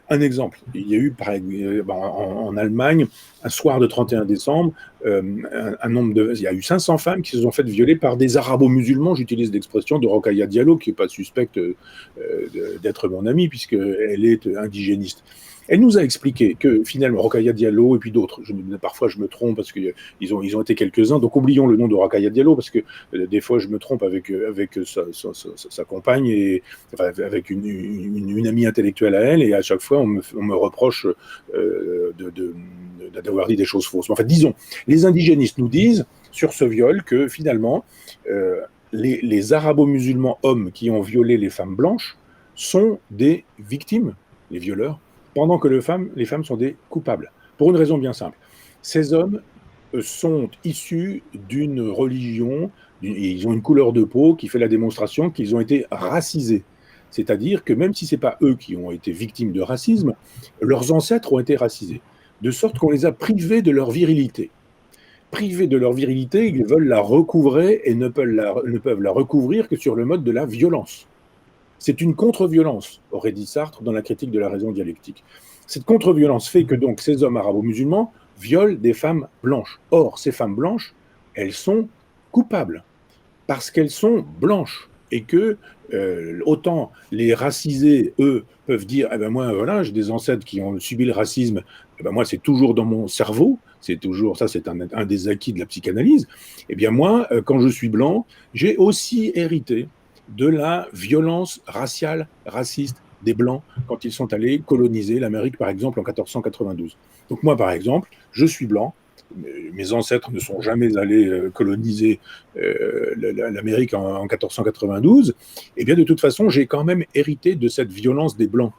Un exemple, il y a eu en Allemagne, un soir de 31 décembre, il y a eu 500 femmes qui se sont faites violer par des arabo-musulmans, j'utilise l'expression de Rokhaya Diallo, qui n'est pas suspecte d'être mon amie, puisqu'elle est indigéniste. Elle nous a expliqué que finalement, Rokhaya Diallo et puis d'autres, parfois je me trompe parce qu'ils ont été quelques-uns, donc oublions le nom de Rokhaya Diallo parce que des fois je me trompe avec sa compagne et enfin, avec une amie intellectuelle à elle, et à chaque fois on me reproche d'avoir dit des choses fausses. En fait, disons, les indigénistes nous disent sur ce viol que finalement, les arabo-musulmans hommes qui ont violé les femmes blanches sont des victimes, les violeurs, pendant que les femmes sont des coupables. Pour une raison bien simple. Ces hommes sont issus d'une religion, ils ont une couleur de peau qui fait la démonstration qu'ils ont été racisés. C'est-à-dire que même si ce n'est pas eux qui ont été victimes de racisme, leurs ancêtres ont été racisés. De sorte qu'on les a privés de leur virilité. Privés de leur virilité, ils veulent la recouvrer et ne peuvent la recouvrir que sur le mode de la violence. C'est une contre-violence, aurait dit Sartre dans la critique de la raison dialectique. Cette contre-violence fait que donc ces hommes arabo-musulmans violent des femmes blanches. Or, ces femmes blanches, elles sont coupables parce qu'elles sont blanches et que autant les racisés, eux, peuvent dire eh ben moi, voilà, j'ai des ancêtres qui ont subi le racisme, eh ben moi, c'est toujours dans mon cerveau, c'est toujours ça, c'est un des acquis de la psychanalyse. Eh bien moi, quand je suis blanc, j'ai aussi hérité de la violence raciale, raciste des Blancs quand ils sont allés coloniser l'Amérique, par exemple, en 1492. Donc moi, par exemple, je suis blanc, mes ancêtres ne sont jamais allés coloniser l'Amérique en 1492, et bien de toute façon, j'ai quand même hérité de cette violence des Blancs.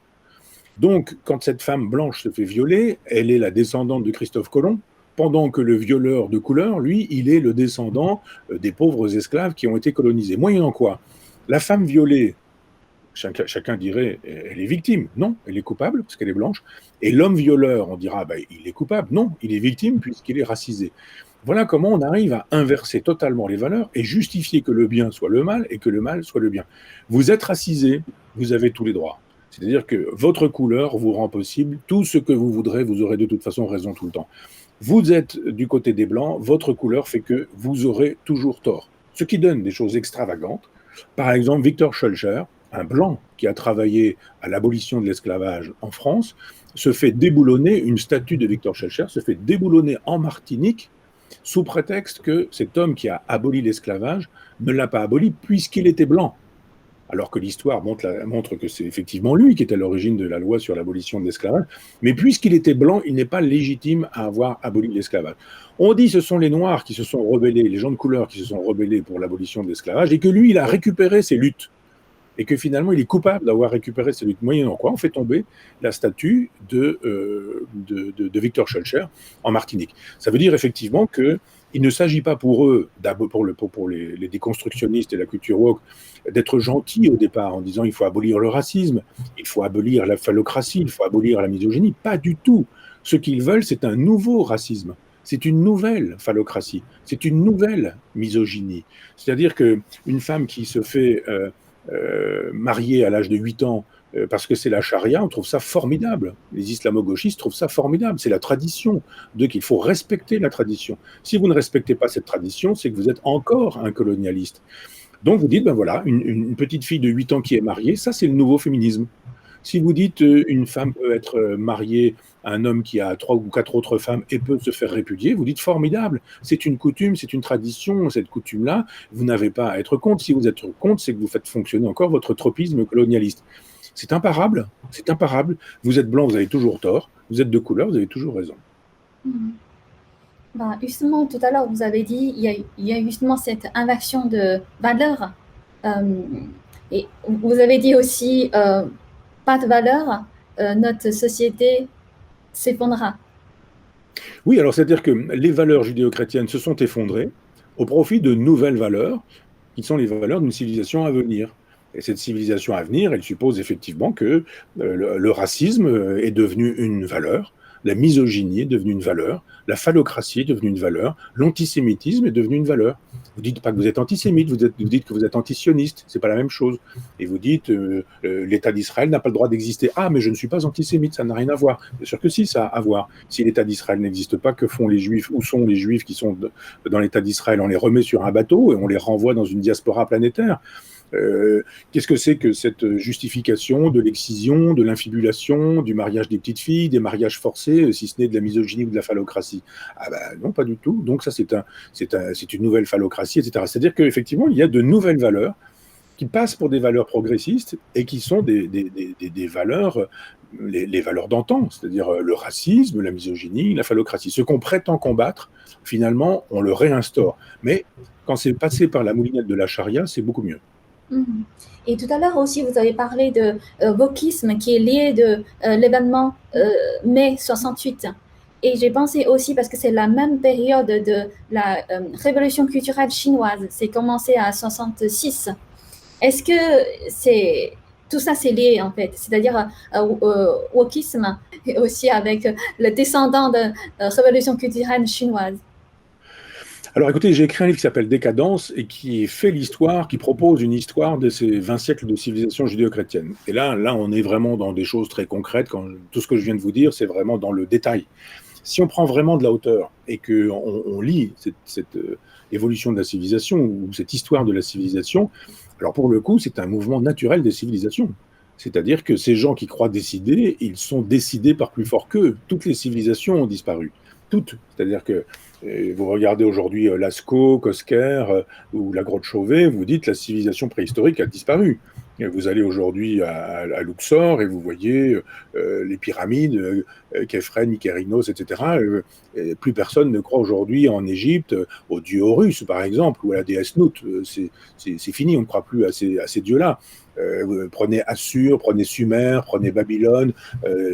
Donc, quand cette femme blanche se fait violer, elle est la descendante de Christophe Colomb, pendant que le violeur de couleur, lui, il est le descendant des pauvres esclaves qui ont été colonisés. Moyennant quoi, la femme violée, chacun dirait, elle est victime. Non, elle est coupable parce qu'elle est blanche. Et l'homme violeur, on dira, bah, il est coupable. Non, il est victime puisqu'il est racisé. Voilà comment on arrive à inverser totalement les valeurs et justifier que le bien soit le mal et que le mal soit le bien. Vous êtes racisé, vous avez tous les droits. C'est-à-dire que votre couleur vous rend possible tout ce que vous voudrez, vous aurez de toute façon raison tout le temps. Vous êtes du côté des Blancs, votre couleur fait que vous aurez toujours tort. Ce qui donne des choses extravagantes. Par exemple, Victor Schœlcher, un blanc qui a travaillé à l'abolition de l'esclavage en France, se fait déboulonner, une statue de Victor Schœlcher se fait déboulonner en Martinique sous prétexte que cet homme qui a aboli l'esclavage ne l'a pas aboli puisqu'il était blanc. Alors que l'histoire montre que c'est effectivement lui qui est à l'origine de la loi sur l'abolition de l'esclavage, mais puisqu'il était blanc, il n'est pas légitime à avoir aboli l'esclavage. On dit que ce sont les Noirs qui se sont rebellés, les gens de couleur qui se sont rebellés pour l'abolition de l'esclavage, et que lui, il a récupéré ses luttes, et que finalement, il est coupable d'avoir récupéré ses luttes. Moyennant quoi, on fait tomber la statue de Victor Schœlcher en Martinique. Ça veut dire effectivement qu'il ne s'agit pas pour eux, pour les déconstructionnistes et la culture woke, d'être gentils au départ en disant il faut abolir le racisme, il faut abolir la phallocratie, il faut abolir la misogynie. Pas du tout. Ce qu'ils veulent, c'est un nouveau racisme. C'est une nouvelle phallocratie. C'est une nouvelle misogynie. C'est-à-dire qu'une femme qui se fait mariée à l'âge de 8 ans parce que c'est la charia, on trouve ça formidable. Les islamo-gauchistes trouvent ça formidable. C'est la tradition, qu'il faut respecter la tradition. Si vous ne respectez pas cette tradition, c'est que vous êtes encore un colonialiste. Donc vous dites, ben voilà, une petite fille de 8 ans qui est mariée, ça c'est le nouveau féminisme. Si vous dites une femme peut être mariée à un homme qui a 3 ou 4 autres femmes et peut se faire répudier, vous dites formidable. C'est une coutume, c'est une tradition, cette coutume-là, vous n'avez pas à être contre. Si vous êtes contre, c'est que vous faites fonctionner encore votre tropisme colonialiste. C'est imparable, c'est imparable. Vous êtes blanc, vous avez toujours tort. Vous êtes de couleur, vous avez toujours raison. Ben, justement, tout à l'heure, vous avez dit il y a justement cette inversion de valeurs. Et vous avez dit aussi, pas de valeurs, notre société s'effondrera. Oui, alors c'est-à-dire que les valeurs judéo-chrétiennes se sont effondrées au profit de nouvelles valeurs, qui sont les valeurs d'une civilisation à venir. Et cette civilisation à venir, elle suppose effectivement que le racisme est devenu une valeur, la misogynie est devenue une valeur, la phallocratie est devenue une valeur, l'antisémitisme est devenu une valeur. Vous dites pas que vous êtes antisémite, vous dites que vous êtes antisioniste, c'est pas la même chose. Et vous dites l'État d'Israël n'a pas le droit d'exister. Ah, mais je ne suis pas antisémite, ça n'a rien à voir. Bien sûr que si, ça a à voir. Si l'État d'Israël n'existe pas, que font les Juifs? Où sont les Juifs qui sont dans l'État d'Israël? On les remet sur un bateau et on les renvoie dans une diaspora planétaire. Qu'est-ce que c'est que cette justification de l'excision, de l'infibulation, du mariage des petites filles, des mariages forcés, si ce n'est de la misogynie ou de la phallocratie? Ah ben non, pas du tout. Donc ça, c'est une nouvelle phallocratie, etc. C'est-à-dire qu'effectivement, il y a de nouvelles valeurs qui passent pour des valeurs progressistes et qui sont des valeurs, les valeurs d'antan, c'est-à-dire le racisme, la misogynie, la phallocratie. Ce qu'on prétend combattre, finalement, on le réinstaure. Mais quand c'est passé par la moulinette de la charia, c'est beaucoup mieux. Mhm. Et tout à l'heure aussi, vous avez parlé de wokisme qui est lié de l'événement mai 68. Et j'ai pensé aussi, parce que c'est la même période de la révolution culturelle chinoise, c'est commencé à 66. Est-ce que c'est tout ça c'est lié en fait, c'est-à-dire wokisme et aussi avec le descendant de révolution culturelle chinoise. Alors écoutez, j'ai écrit un livre qui s'appelle Décadence et qui fait l'histoire, qui propose une histoire de ces 20 siècles de civilisation judéo-chrétienne. Et là, on est vraiment dans des choses très concrètes. Tout ce que je viens de vous dire, c'est vraiment dans le détail. Si on prend vraiment de la hauteur et qu'on lit cette évolution de la civilisation ou cette histoire de la civilisation, alors pour le coup, c'est un mouvement naturel des civilisations. C'est-à-dire que ces gens qui croient décider, ils sont décidés par plus fort qu'eux. Toutes les civilisations ont disparu. Toutes. C'est-à-dire que vous regardez aujourd'hui Lascaux, Cosquer ou la grotte Chauvet, vous dites la civilisation préhistorique a disparu. Et vous allez aujourd'hui à Luxor et vous voyez les pyramides, Képhren, Mykérinos, etc. Plus personne ne croit aujourd'hui en Égypte au dieu Horus, par exemple, ou à la déesse Nout. C'est fini, on ne croit plus à ces dieux-là. Prenez Assur, prenez Sumer, prenez Babylone,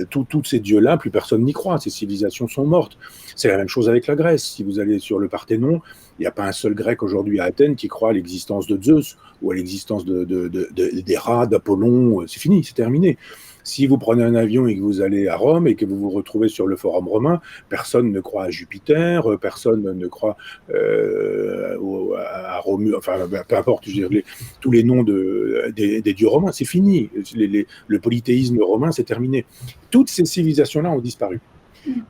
tous ces dieux-là, plus personne n'y croit. Ces civilisations sont mortes. C'est la même chose avec la Grèce. Si vous allez sur le Parthénon, il n'y a pas un seul grec aujourd'hui à Athènes qui croit à l'existence de Zeus ou à l'existence d'Héra, d'Apollon. C'est fini, c'est terminé. Si vous prenez un avion et que vous allez à Rome et que vous vous retrouvez sur le Forum romain, personne ne croit à Jupiter, personne ne croit à Romulus, enfin peu importe, je veux dire, tous les noms des dieux romains, c'est fini. Le polythéisme romain, c'est terminé. Toutes ces civilisations-là ont disparu.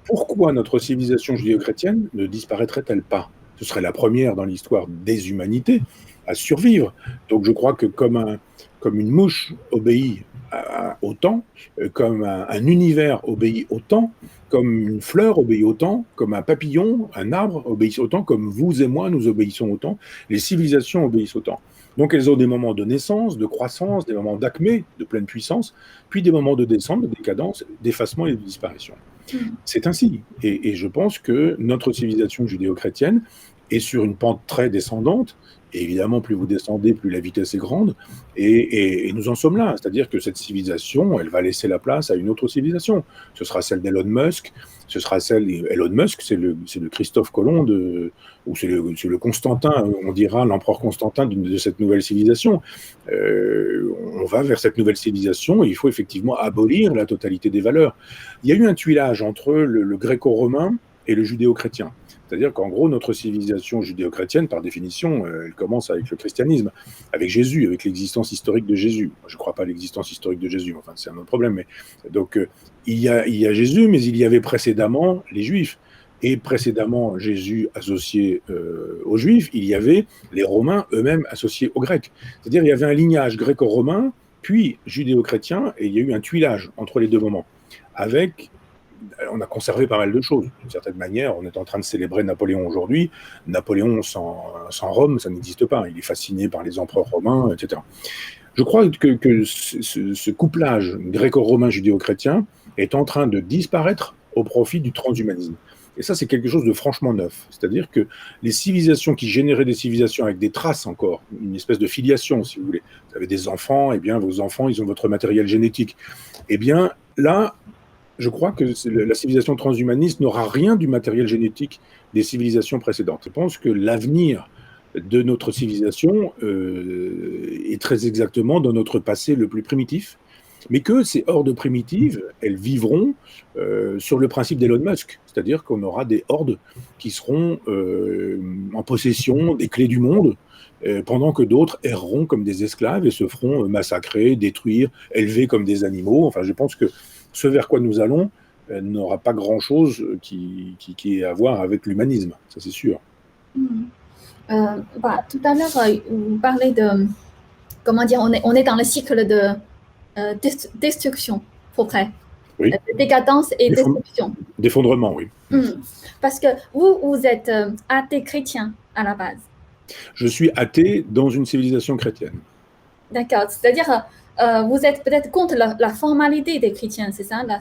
Pourquoi notre civilisation judéo-chrétienne ne disparaîtrait-elle pas? Ce serait la première dans l'histoire des humanités à survivre. Donc je crois que comme une mouche obéit au temps, comme un univers obéit au temps, comme une fleur obéit au temps, comme un papillon, un arbre obéissent au temps, comme vous et moi nous obéissons au temps, les civilisations obéissent au temps. Donc elles ont des moments de naissance, de croissance, des moments d'acmé, de pleine puissance, puis des moments de descente, de décadence, d'effacement et de disparition. C'est ainsi. Et je pense que notre civilisation judéo-chrétienne est sur une pente très descendante. Et évidemment, plus vous descendez, plus la vitesse est grande. Et nous en sommes là. C'est-à-dire que cette civilisation, elle va laisser la place à une autre civilisation. Ce sera celle d'Elon Musk. Ce sera celle. Elon Musk, c'est le Christophe Colomb, ou c'est le Constantin, on dira l'empereur Constantin de cette nouvelle civilisation. On va vers cette nouvelle civilisation et il faut effectivement abolir la totalité des valeurs. Il y a eu un tuilage entre le gréco-romain et le judéo-chrétien. C'est-à-dire qu'en gros, notre civilisation judéo-chrétienne, par définition, elle commence avec le christianisme, avec Jésus, avec l'existence historique de Jésus. Je ne crois pas à l'existence historique de Jésus, enfin, c'est un autre problème. Mais, donc, il y a Jésus, mais il y avait précédemment les Juifs. Et précédemment, Jésus associé aux Juifs, il y avait les Romains eux-mêmes associés aux Grecs. C'est-à-dire qu'il y avait un lignage gréco-romain, puis judéo-chrétien, et il y a eu un tuilage entre les deux moments, on a conservé pas mal de choses. D'une certaine manière, on est en train de célébrer Napoléon aujourd'hui. Napoléon sans Rome, ça n'existe pas. Il est fasciné par les empereurs romains, etc. Je crois que ce couplage gréco-romain judéo-chrétien est en train de disparaître au profit du transhumanisme. Et ça, c'est quelque chose de franchement neuf. C'est-à-dire que les civilisations qui généraient des civilisations avec des traces encore, une espèce de filiation, si vous voulez. Vous avez des enfants, et bien vos enfants, ils ont votre matériel génétique. Eh bien, là, je crois que la civilisation transhumaniste n'aura rien du matériel génétique des civilisations précédentes. Je pense que l'avenir de notre civilisation est très exactement dans notre passé le plus primitif, mais que ces hordes primitives, elles vivront sur le principe d'Elon Musk, c'est-à-dire qu'on aura des hordes qui seront en possession des clés du monde, pendant que d'autres erreront comme des esclaves et se feront massacrer, détruire, élever comme des animaux. Enfin, je pense que ce vers quoi nous allons n'aura pas grand-chose qui ait à voir avec l'humanisme, ça c'est sûr. Tout à l'heure, vous parlez de comment dire, on est dans le cycle de destruction, pour près. Oui. Décadence et destruction. D'effondrement, oui. Parce que vous êtes athée chrétien à la base. Je suis athée dans une civilisation chrétienne. D'accord, c'est-à-dire vous êtes peut-être contre la formalité des chrétiens, c'est ça, la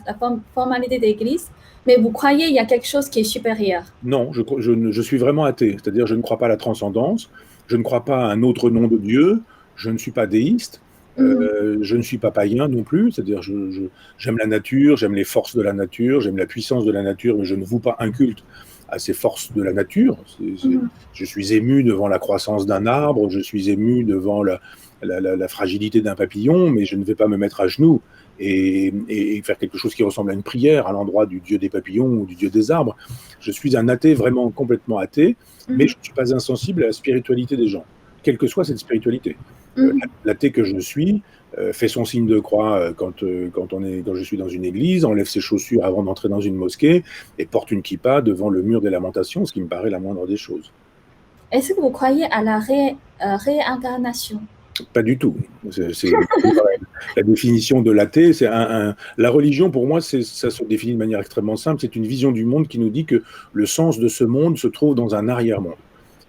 formalité de l'Église, mais vous croyez il y a quelque chose qui est supérieur. Non, je suis vraiment athée, c'est-à-dire je ne crois pas à la transcendance, je ne crois pas à un autre nom de Dieu, je ne suis pas déiste, je ne suis pas païen non plus, c'est-à-dire j'aime la nature, j'aime les forces de la nature, j'aime la puissance de la nature, mais je ne voue pas un culte à ces forces de la nature. Je suis ému devant la croissance d'un arbre, je suis ému devant la fragilité d'un papillon, mais je ne vais pas me mettre à genoux et faire quelque chose qui ressemble à une prière à l'endroit du dieu des papillons ou du dieu des arbres. Je suis un athée, vraiment complètement athée, mais je ne suis pas insensible à la spiritualité des gens, quelle que soit cette spiritualité. L'athée que je suis fait son signe de croix quand je suis dans une église, enlève ses chaussures avant d'entrer dans une mosquée et porte une kippa devant le mur des lamentations, ce qui me paraît la moindre des choses. Est-ce que vous croyez à la réincarnation? Pas du tout. C'est la définition de l'athée. La religion, pour moi, ça se définit de manière extrêmement simple. C'est une vision du monde qui nous dit que le sens de ce monde se trouve dans un arrière-monde,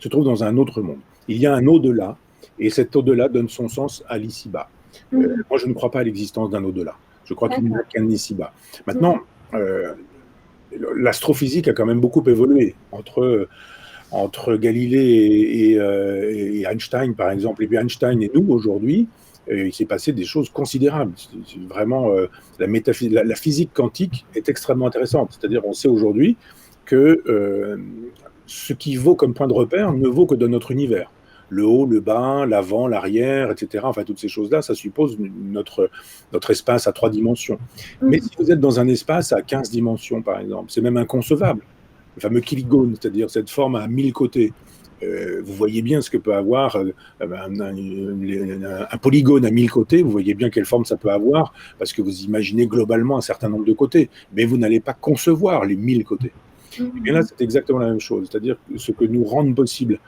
se trouve dans un autre monde. Il y a un au-delà, et cet au-delà donne son sens à l'ici-bas. Moi, je ne crois pas à l'existence d'un au-delà. Je crois qu'il n'y a qu'un ici-bas. Maintenant, l'astrophysique a quand même beaucoup évolué entre Galilée et Einstein, par exemple, et puis Einstein et nous, aujourd'hui, il s'est passé des choses considérables. C'est vraiment, la physique quantique est extrêmement intéressante. C'est-à-dire, on sait aujourd'hui que ce qui vaut comme point de repère ne vaut que dans notre univers. Le haut, le bas, l'avant, l'arrière, etc. Enfin, toutes ces choses-là, ça suppose notre espace à 3 dimensions. Mais si vous êtes dans un espace à 15 dimensions, par exemple, c'est même inconcevable. Le fameux killigone, c'est-à-dire cette forme à 1000 côtés. Vous voyez bien ce que peut avoir un polygone à 1000 côtés, vous voyez bien quelle forme ça peut avoir, parce que vous imaginez globalement un certain nombre de côtés, mais vous n'allez pas concevoir les 1000 côtés. Et bien là, c'est exactement la même chose, c'est-à-dire ce que nous rendent possible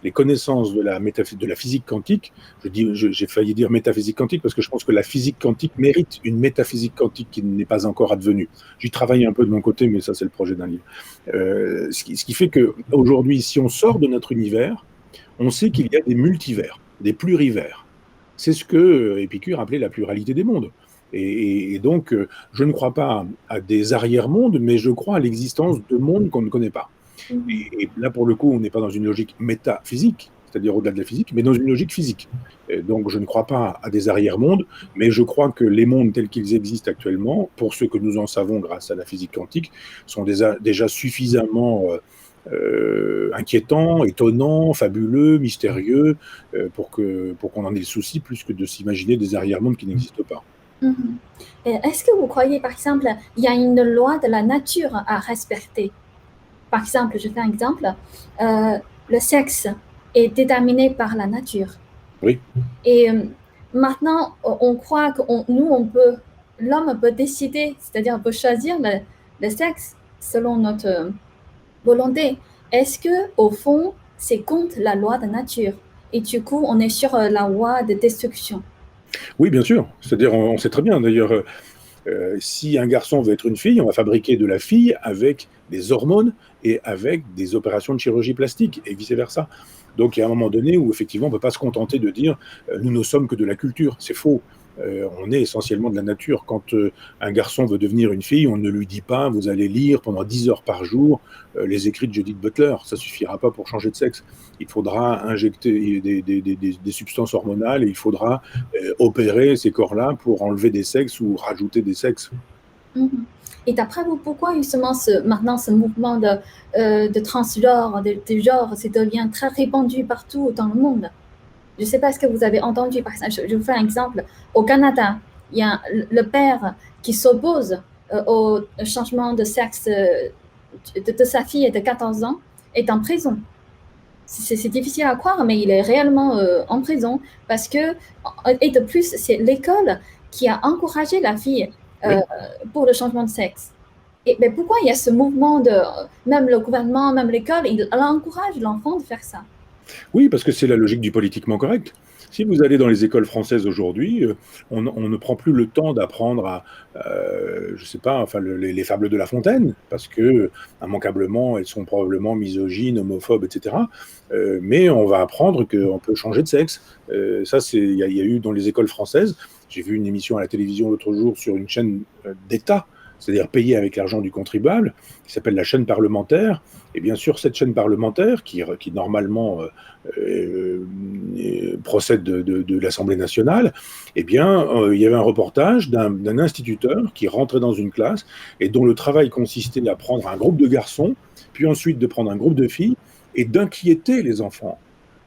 les connaissances de la physique quantique, j'ai failli dire métaphysique quantique parce que je pense que la physique quantique mérite une métaphysique quantique qui n'est pas encore advenue. J'y travaille un peu de mon côté, mais ça c'est le projet d'un livre. Ce qui fait qu'aujourd'hui, si on sort de notre univers, on sait qu'il y a des multivers, des plurivers. C'est ce que Épicure appelait la pluralité des mondes. Et donc, je ne crois pas à des arrière-mondes, mais je crois à l'existence de mondes qu'on ne connaît pas. Et là, pour le coup, on n'est pas dans une logique métaphysique, c'est-à-dire au-delà de la physique, mais dans une logique physique. Et donc, je ne crois pas à des arrière-mondes, mais je crois que les mondes tels qu'ils existent actuellement, pour ce que nous en savons grâce à la physique quantique, sont déjà suffisamment inquiétants, étonnants, fabuleux, mystérieux, pour qu'on en ait le souci plus que de s'imaginer des arrière-mondes qui n'existent pas. Est-ce que vous croyez, par exemple, il y a une loi de la nature à respecter? Par exemple, je fais un exemple, le sexe est déterminé par la nature. Oui. Et maintenant, on croit que l'homme peut décider, c'est-à-dire peut choisir le sexe selon notre volonté. Est-ce que, au fond, c'est contre la loi de nature? Et du coup, on est sur la loi de destruction. Oui, bien sûr. C'est-à-dire, on sait très bien, d'ailleurs, si un garçon veut être une fille, on va fabriquer de la fille avec des hormones et avec des opérations de chirurgie plastique, et vice-versa. Donc, il y a un moment donné où, effectivement, on ne peut pas se contenter de dire « nous ne sommes que de la culture ». C'est faux. On est essentiellement de la nature. Quand un garçon veut devenir une fille, on ne lui dit pas « vous allez lire pendant 10 heures par jour les écrits de Judith Butler ». Ça ne suffira pas pour changer de sexe. Il faudra injecter des substances hormonales et il faudra opérer ces corps-là pour enlever des sexes ou rajouter des sexes. Et d'après vous, pourquoi justement maintenant ce mouvement de transgenre, de genre, ça devient très répandu partout dans le monde? Je ne sais pas ce que vous avez entendu, par exemple, je vous fais un exemple. Au Canada, il y a le père qui s'oppose au changement de sexe de sa fille de 14 ans, est en prison. C'est difficile à croire, mais il est réellement en prison parce que, et de plus, c'est l'école qui a encouragé la fille pour le changement de sexe. Mais pourquoi il y a ce mouvement même le gouvernement, même l'école, il encourage l'enfant de faire ça? Oui, parce que c'est la logique du politiquement correct. Si vous allez dans les écoles françaises aujourd'hui, on ne prend plus le temps d'apprendre je sais pas, enfin, les fables de La Fontaine, parce que immanquablement, elles sont probablement misogynes, homophobes, etc. Mais on va apprendre qu'on peut changer de sexe. Ça, il y a eu dans les écoles françaises. J'ai vu une émission à la télévision l'autre jour sur une chaîne d'État, c'est-à-dire payée avec l'argent du contribuable, qui s'appelle la chaîne parlementaire. Et bien sûr, cette chaîne parlementaire, qui normalement procède de l'Assemblée nationale, eh bien, il y avait un reportage d'un instituteur qui rentrait dans une classe et dont le travail consistait à prendre un groupe de garçons, puis ensuite de prendre un groupe de filles et d'inquiéter les enfants,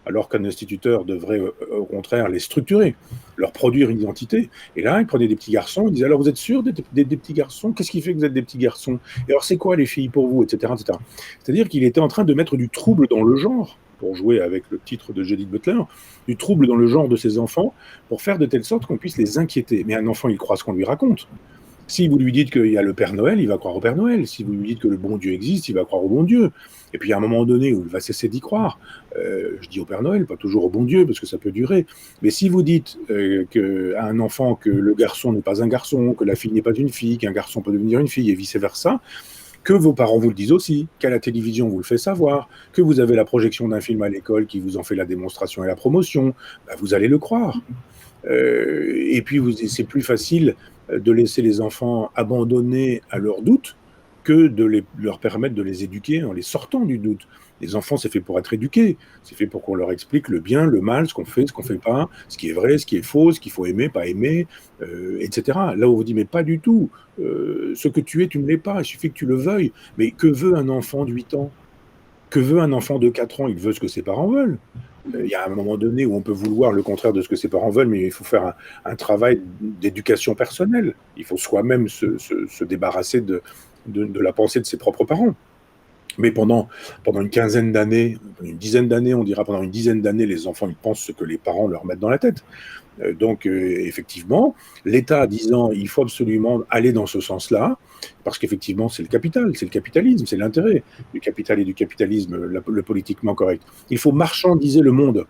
alors qu'un instituteur devrait au contraire les structurer, leur produire une identité. Et là, il prenait des petits garçons, il disait, alors vous êtes sûr des petits garçons? Qu'est-ce qui fait que vous êtes des petits garçons? Et alors c'est quoi les filles pour vous, etc., etc. C'est-à-dire qu'il était en train de mettre du trouble dans le genre, pour jouer avec le titre de Judith Butler, du trouble dans le genre de ses enfants, pour faire de telle sorte qu'on puisse les inquiéter. Mais un enfant, il croit ce qu'on lui raconte. Si vous lui dites qu'il y a le Père Noël, il va croire au Père Noël. Si vous lui dites que le bon Dieu existe, il va croire au bon Dieu. Et puis, à un moment donné où il va cesser d'y croire, je dis au Père Noël, pas toujours au bon Dieu, parce que ça peut durer. Mais si vous dites à un enfant que le garçon n'est pas un garçon, que la fille n'est pas une fille, qu'un garçon peut devenir une fille, et vice-versa, que vos parents vous le disent aussi, qu'à la télévision vous le fait savoir, que vous avez la projection d'un film à l'école qui vous en fait la démonstration et la promotion, bah vous allez le croire. Et puis, c'est plus facile de laisser les enfants abandonnés à leurs doutes que de leur permettre de les éduquer en les sortant du doute. Les enfants, c'est fait pour être éduqués. C'est fait pour qu'on leur explique le bien, le mal, ce qu'on fait pas, ce qui est vrai, ce qui est faux, ce qu'il faut aimer, pas aimer, etc. Là où on vous dit, mais pas du tout. Ce que tu es, tu ne l'es pas. Il suffit que tu le veuilles. Mais que veut un enfant de 8 ans? Que veut un enfant de 4 ans? Il veut ce que ses parents veulent. Il y a un moment donné où on peut vouloir le contraire de ce que ses parents veulent, mais il faut faire un travail d'éducation personnelle. Il faut soi-même se débarrasser de la pensée de ses propres parents. Mais pendant une quinzaine d'années, une dizaine d'années, on dira pendant une dizaine d'années, les enfants ils pensent ce que les parents leur mettent dans la tête. Donc, effectivement, l'État disant il faut absolument aller dans ce sens-là, parce qu'effectivement, c'est le capital, c'est le capitalisme, c'est l'intérêt du capital et du capitalisme, le politiquement correct. Il faut marchandiser le monde.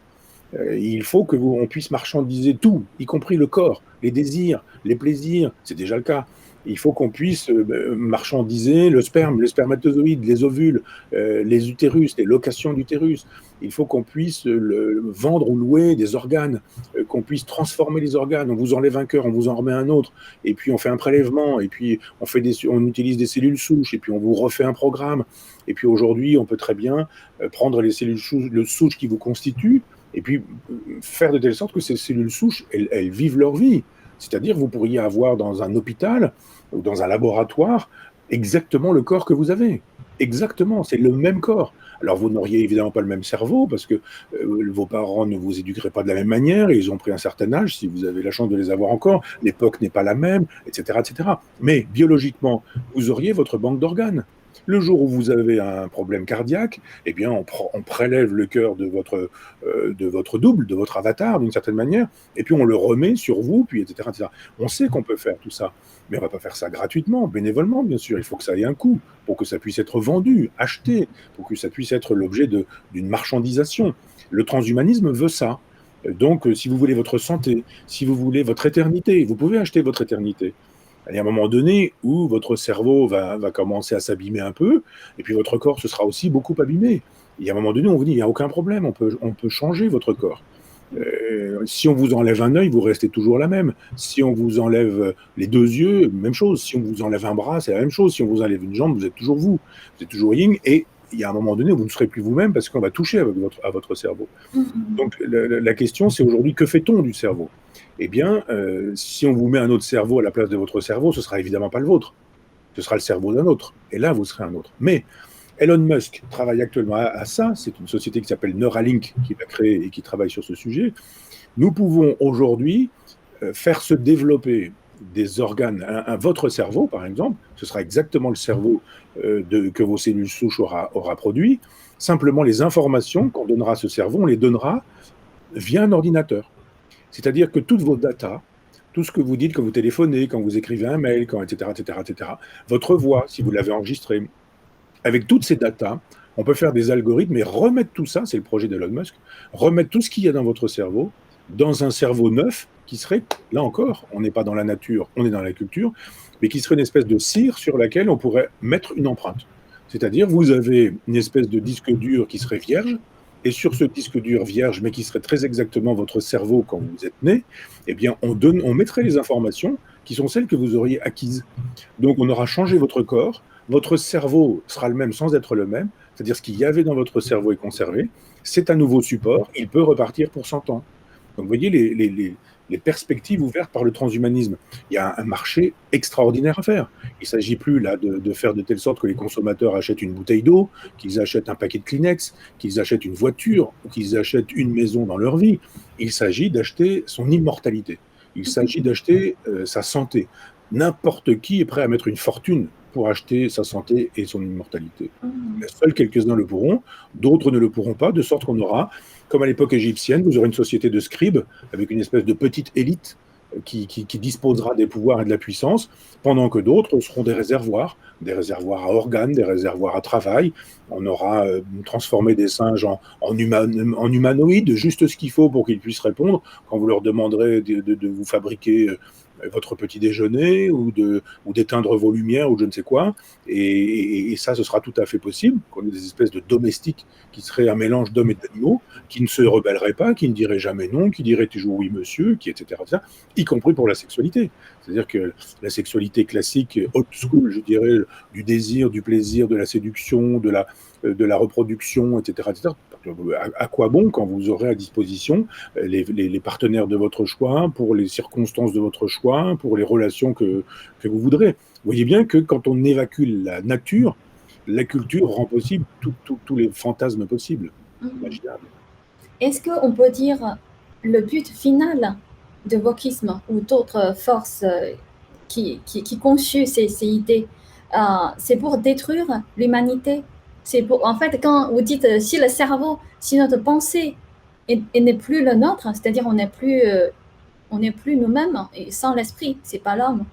Il faut qu'on puisse marchandiser tout, y compris le corps, les désirs, les plaisirs, c'est déjà le cas. Il faut qu'on puisse marchandiser le sperme, les spermatozoïdes, les ovules, les utérus, les locations d'utérus. Il faut qu'on puisse vendre ou louer des organes, qu'on puisse transformer les organes. On vous enlève un cœur, on vous en remet un autre, et puis on fait un prélèvement, et puis on utilise des cellules souches, et puis on vous refait un programme. Et puis aujourd'hui, on peut très bien prendre les cellules souches qui vous constituent, et puis faire de telle sorte que ces cellules souches, elles vivent leur vie. C'est-à-dire que vous pourriez avoir dans un hôpital ou dans un laboratoire exactement le corps que vous avez. Exactement, c'est le même corps. Alors vous n'auriez évidemment pas le même cerveau parce que vos parents ne vous éduqueraient pas de la même manière et ils ont pris un certain âge, si vous avez la chance de les avoir encore, l'époque n'est pas la même, etc., etc. Mais biologiquement, vous auriez votre banque d'organes. Le jour où vous avez un problème cardiaque, eh bien, on prélève le cœur de votre double, de votre avatar, d'une certaine manière, et puis on le remet sur vous, puis etc., etc. On sait qu'on peut faire tout ça, mais on ne va pas faire ça gratuitement, bénévolement, bien sûr. Il faut que ça ait un coût pour que ça puisse être vendu, acheté, pour que ça puisse être l'objet d'une marchandisation. Le transhumanisme veut ça. Donc, si vous voulez votre santé, si vous voulez votre éternité, vous pouvez acheter votre éternité. Il y a un moment donné où votre cerveau va commencer à s'abîmer un peu, et puis votre corps se sera aussi beaucoup abîmé. Il y a un moment donné où on vous dit, il n'y a aucun problème, on peut changer votre corps. Si on vous enlève un œil, vous restez toujours la même. Si on vous enlève les 2 yeux, même chose. Si on vous enlève un bras, c'est la même chose. Si on vous enlève une jambe, vous êtes toujours vous. Vous êtes toujours yin, et il y a un moment donné où vous ne serez plus vous-même parce qu'on va toucher à votre cerveau. Donc la question, c'est aujourd'hui, que fait-on du cerveau? Eh bien, si on vous met un autre cerveau à la place de votre cerveau, ce sera évidemment pas le vôtre. Ce sera le cerveau d'un autre. Et là, vous serez un autre. Mais Elon Musk travaille actuellement à ça. C'est une société qui s'appelle Neuralink qui l'a créée et qui travaille sur ce sujet. Nous pouvons aujourd'hui faire se développer des organes, votre cerveau par exemple, ce sera exactement le cerveau que vos cellules souches aura produit. Simplement, les informations qu'on donnera à ce cerveau, on les donnera via un ordinateur. C'est-à-dire que toutes vos datas, tout ce que vous dites quand vous téléphonez, quand vous écrivez un mail, etc., etc., etc., votre voix, si vous l'avez enregistrée, avec toutes ces datas, on peut faire des algorithmes et remettre tout ça, c'est le projet d'Elon Musk, remettre tout ce qu'il y a dans votre cerveau dans un cerveau neuf qui serait, là encore, on n'est pas dans la nature, on est dans la culture, mais qui serait une espèce de cire sur laquelle on pourrait mettre une empreinte. C'est-à-dire, vous avez une espèce de disque dur qui serait vierge, et sur ce disque dur vierge, mais qui serait très exactement votre cerveau quand vous êtes né, eh bien, on mettrait les informations qui sont celles que vous auriez acquises. Donc, on aura changé votre cerveau sera le même sans être le même, c'est-à-dire ce qu'il y avait dans votre cerveau est conservé, c'est un nouveau support, il peut repartir pour 100 ans. Donc, vous voyez les perspectives ouvertes par le transhumanisme. Il y a un marché extraordinaire à faire. Il ne s'agit plus là de faire de telle sorte que les consommateurs achètent une bouteille d'eau, qu'ils achètent un paquet de Kleenex, qu'ils achètent une voiture ou qu'ils achètent une maison dans leur vie. Il s'agit d'acheter son immortalité. Il s'agit d'acheter sa santé. N'importe qui est prêt à mettre une fortune pour acheter sa santé et son immortalité. Seuls quelques-uns le pourront, d'autres ne le pourront pas, de sorte qu'on aura, comme à l'époque égyptienne, vous aurez une société de scribes avec une espèce de petite élite qui disposera des pouvoirs et de la puissance, pendant que d'autres seront des réservoirs à organes, des réservoirs à travail. On aura transformé des singes en humanoïdes, juste ce qu'il faut pour qu'ils puissent répondre quand vous leur demanderez de vous fabriquer votre petit déjeuner ou d'éteindre vos lumières ou je ne sais quoi. Et ça, ce sera tout à fait possible. Qu'on ait des espèces de domestiques qui seraient un mélange d'hommes et d'animaux, qui ne se rebelleraient pas, qui ne diraient jamais non, qui diraient toujours oui monsieur, etc., y compris pour la sexualité. C'est-à-dire que la sexualité classique, old school, je dirais, du désir, du plaisir, de la séduction, de la reproduction, etc., à quoi bon quand vous aurez à disposition les partenaires de votre choix, pour les circonstances de votre choix, pour les relations que vous voudrez. Vous voyez bien que quand on évacue la nature, la culture rend possible tous les fantasmes possibles, imaginables. Est-ce qu'on peut dire le but final de wokisme ou d'autres forces qui conçuent ces idées, c'est pour détruire l'humanité? En fait, quand vous dites si le cerveau, si notre pensée n'est plus le nôtre, c'est-à-dire on n'est plus nous-mêmes et sans l'esprit, c'est pas l'homme.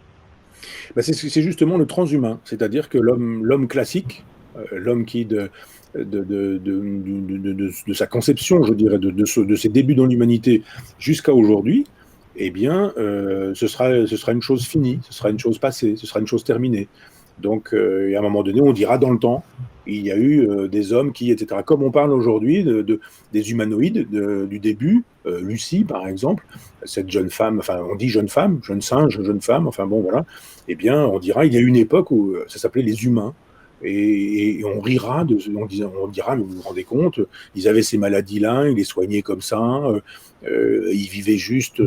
Ben c'est justement le transhumain, c'est-à-dire que l'homme classique, l'homme qui de sa conception, je dirais, de ses débuts dans l'humanité jusqu'à aujourd'hui, eh bien, ce sera une chose finie, ce sera une chose passée, ce sera une chose terminée. Donc, à un moment donné, on dira dans le temps, il y a eu des hommes qui, etc. Comme on parle aujourd'hui des humanoïdes du début, Lucie, par exemple, cette jeune femme, enfin, on dit jeune femme, jeune singe, jeune femme, enfin bon, voilà, eh bien, on dira, il y a une époque où ça s'appelait les humains. Et on rira, on dira, mais vous vous rendez compte, ils avaient ces maladies-là, ils les soignaient comme ça, ils vivaient juste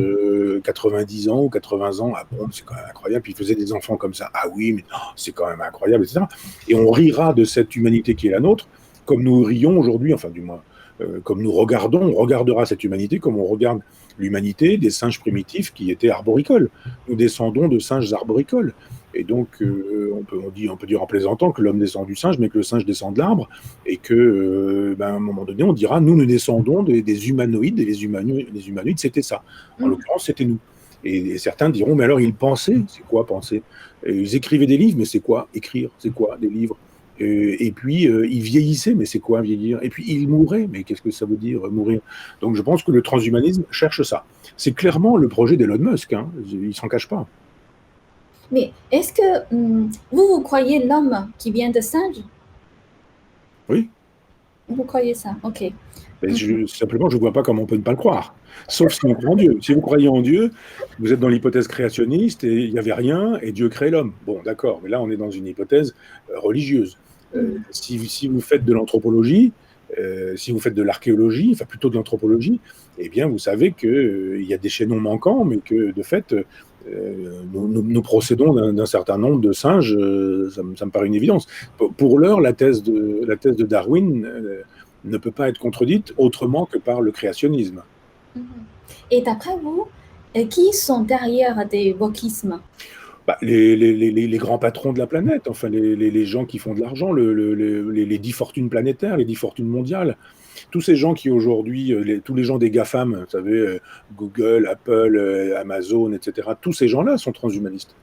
90 ans ou 80 ans, ah bon, c'est quand même incroyable, puis ils faisaient des enfants comme ça, ah oui, mais oh, c'est quand même incroyable, etc. Et on rira de cette humanité qui est la nôtre, comme nous rions aujourd'hui, enfin du moins, comme nous regardons, on regardera cette humanité comme on regarde l'humanité des singes primitifs qui étaient arboricoles. Nous descendons de singes arboricoles. Et donc, on peut dire en plaisantant que l'homme descend du singe, mais que le singe descend de l'arbre, et que, à un moment donné, on dira, nous descendons des humanoïdes, et les humanoïdes, c'était ça. En l'occurrence, c'était nous. Et certains diront, mais alors, ils pensaient, c'est quoi penser? Ils écrivaient des livres, mais c'est quoi écrire? C'est quoi des livres? Et puis, ils vieillissaient, mais c'est quoi vieillir? Et puis, ils mouraient, mais qu'est-ce que ça veut dire, mourir? Donc, je pense que le transhumanisme cherche ça. C'est clairement le projet d'Elon Musk, hein, il s'en cache pas. Mais est-ce que vous croyez l'homme qui vient de singe? Oui. Vous croyez ça? Ok. Mais simplement, je ne vois pas comment on peut ne pas le croire. Sauf si on croit en Dieu. Si vous croyez en Dieu, vous êtes dans l'hypothèse créationniste et il n'y avait rien et Dieu crée l'homme. Bon, d'accord, mais là, on est dans une hypothèse religieuse. Si vous faites de l'anthropologie, si vous faites de l'archéologie, enfin plutôt de l'anthropologie, eh bien, vous savez qu'il y a des chaînons manquants, mais que, de fait, nous procédons d'un certain nombre de singes, ça me paraît une évidence. Pour l'heure, la thèse de Darwin ne peut pas être contredite autrement que par le créationnisme. Et d'après vous, qui sont derrière des wokismes? Les grands patrons de la planète, enfin les gens qui font de l'argent, les 10 fortunes planétaires, les 10 fortunes mondiales. Tous ces gens qui aujourd'hui, tous les gens des GAFAM, vous savez, Google, Apple, Amazon, etc., tous ces gens-là sont transhumanistes.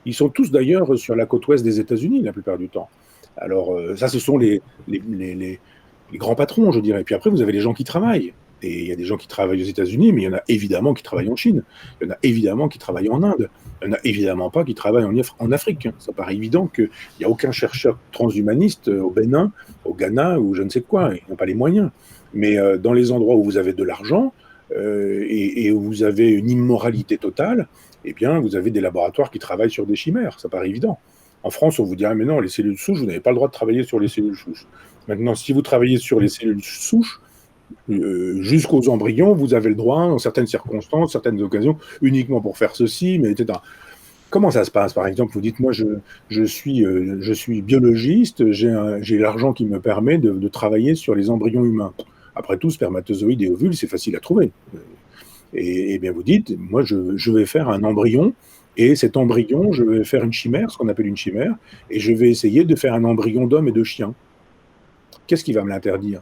Ils sont tous d'ailleurs sur la côte ouest des États-Unis la plupart du temps. Alors ça, ce sont les grands patrons, je dirais. Puis après, vous avez les gens qui travaillent. Et il y a des gens qui travaillent aux États-Unis, mais il y en a évidemment qui travaillent en Chine. Il y en a évidemment qui travaillent en Inde. Il y en a évidemment pas qui travaillent en Afrique. Ça paraît évident qu'il n'y a aucun chercheur transhumaniste au Bénin, au Ghana ou je ne sais quoi. Ils n'ont pas les moyens. Mais dans les endroits où vous avez de l'argent et où vous avez une immoralité totale, eh bien, vous avez des laboratoires qui travaillent sur des chimères. Ça paraît évident. En France, on vous dirait, mais non, les cellules souches, vous n'avez pas le droit de travailler sur les cellules souches. Maintenant, si vous travaillez sur les cellules souches, jusqu'aux embryons, vous avez le droit, dans certaines circonstances, certaines occasions, uniquement pour faire ceci, mais etc. Comment ça se passe, par exemple? Vous dites, moi, je suis biologiste, j'ai l'argent qui me permet de travailler sur les embryons humains. Après tout, spermatozoïdes et ovules, c'est facile à trouver. Et bien, vous dites, moi, je vais faire un embryon, et cet embryon, je vais faire une chimère, ce qu'on appelle une chimère, et je vais essayer de faire un embryon d'homme et de chien. Qu'est-ce qui va me l'interdire?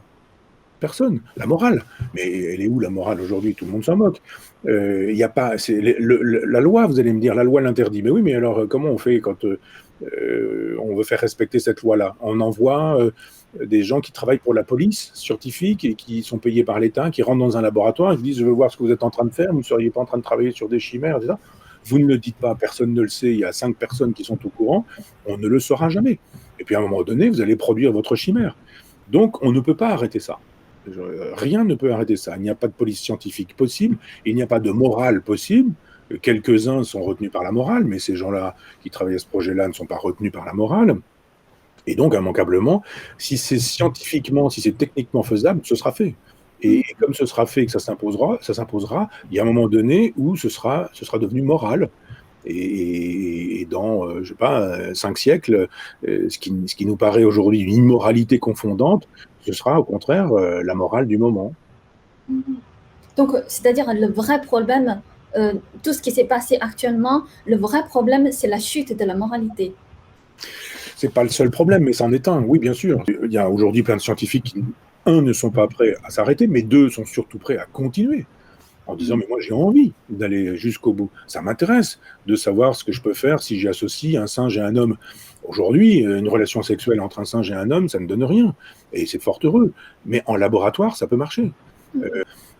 Personne. La morale. Mais elle est où la morale aujourd'hui? Tout le monde s'en moque. Y a pas, la loi, vous allez me dire, la loi l'interdit. Mais oui, mais alors comment on fait quand on veut faire respecter cette loi-là? On envoie des gens qui travaillent pour la police scientifique et qui sont payés par l'État, qui rentrent dans un laboratoire et qui disent, je veux voir ce que vous êtes en train de faire, vous ne seriez pas en train de travailler sur des chimères, etc. Vous ne le dites pas, personne ne le sait, il y a 5 personnes qui sont au courant, on ne le saura jamais. Et puis à un moment donné, vous allez produire votre chimère. Donc on ne peut pas arrêter ça. Rien ne peut arrêter ça. Il n'y a pas de police scientifique possible, il n'y a pas de morale possible. Quelques-uns sont retenus par la morale, mais ces gens-là qui travaillent à ce projet-là ne sont pas retenus par la morale. Et donc, immanquablement, si c'est scientifiquement, si c'est techniquement faisable, ce sera fait. Et comme ce sera fait et que ça s'imposera, il y a un moment donné où ce sera devenu moral. Et dans, je sais pas, 5 siècles, ce qui nous paraît aujourd'hui une immoralité confondante, ce sera au contraire la morale du moment. Donc, c'est-à-dire le vrai problème, tout ce qui s'est passé actuellement, le vrai problème, c'est la chute de la moralité. C'est pas le seul problème, mais c'en est un. Oui, bien sûr. Il y a aujourd'hui plein de scientifiques qui, un, ne sont pas prêts à s'arrêter, mais deux, sont surtout prêts à continuer. En disant, mais moi j'ai envie d'aller jusqu'au bout. Ça m'intéresse de savoir ce que je peux faire si j'associe un singe et un homme. Aujourd'hui, une relation sexuelle entre un singe et un homme, ça ne donne rien. Et c'est fort heureux. Mais en laboratoire, ça peut marcher.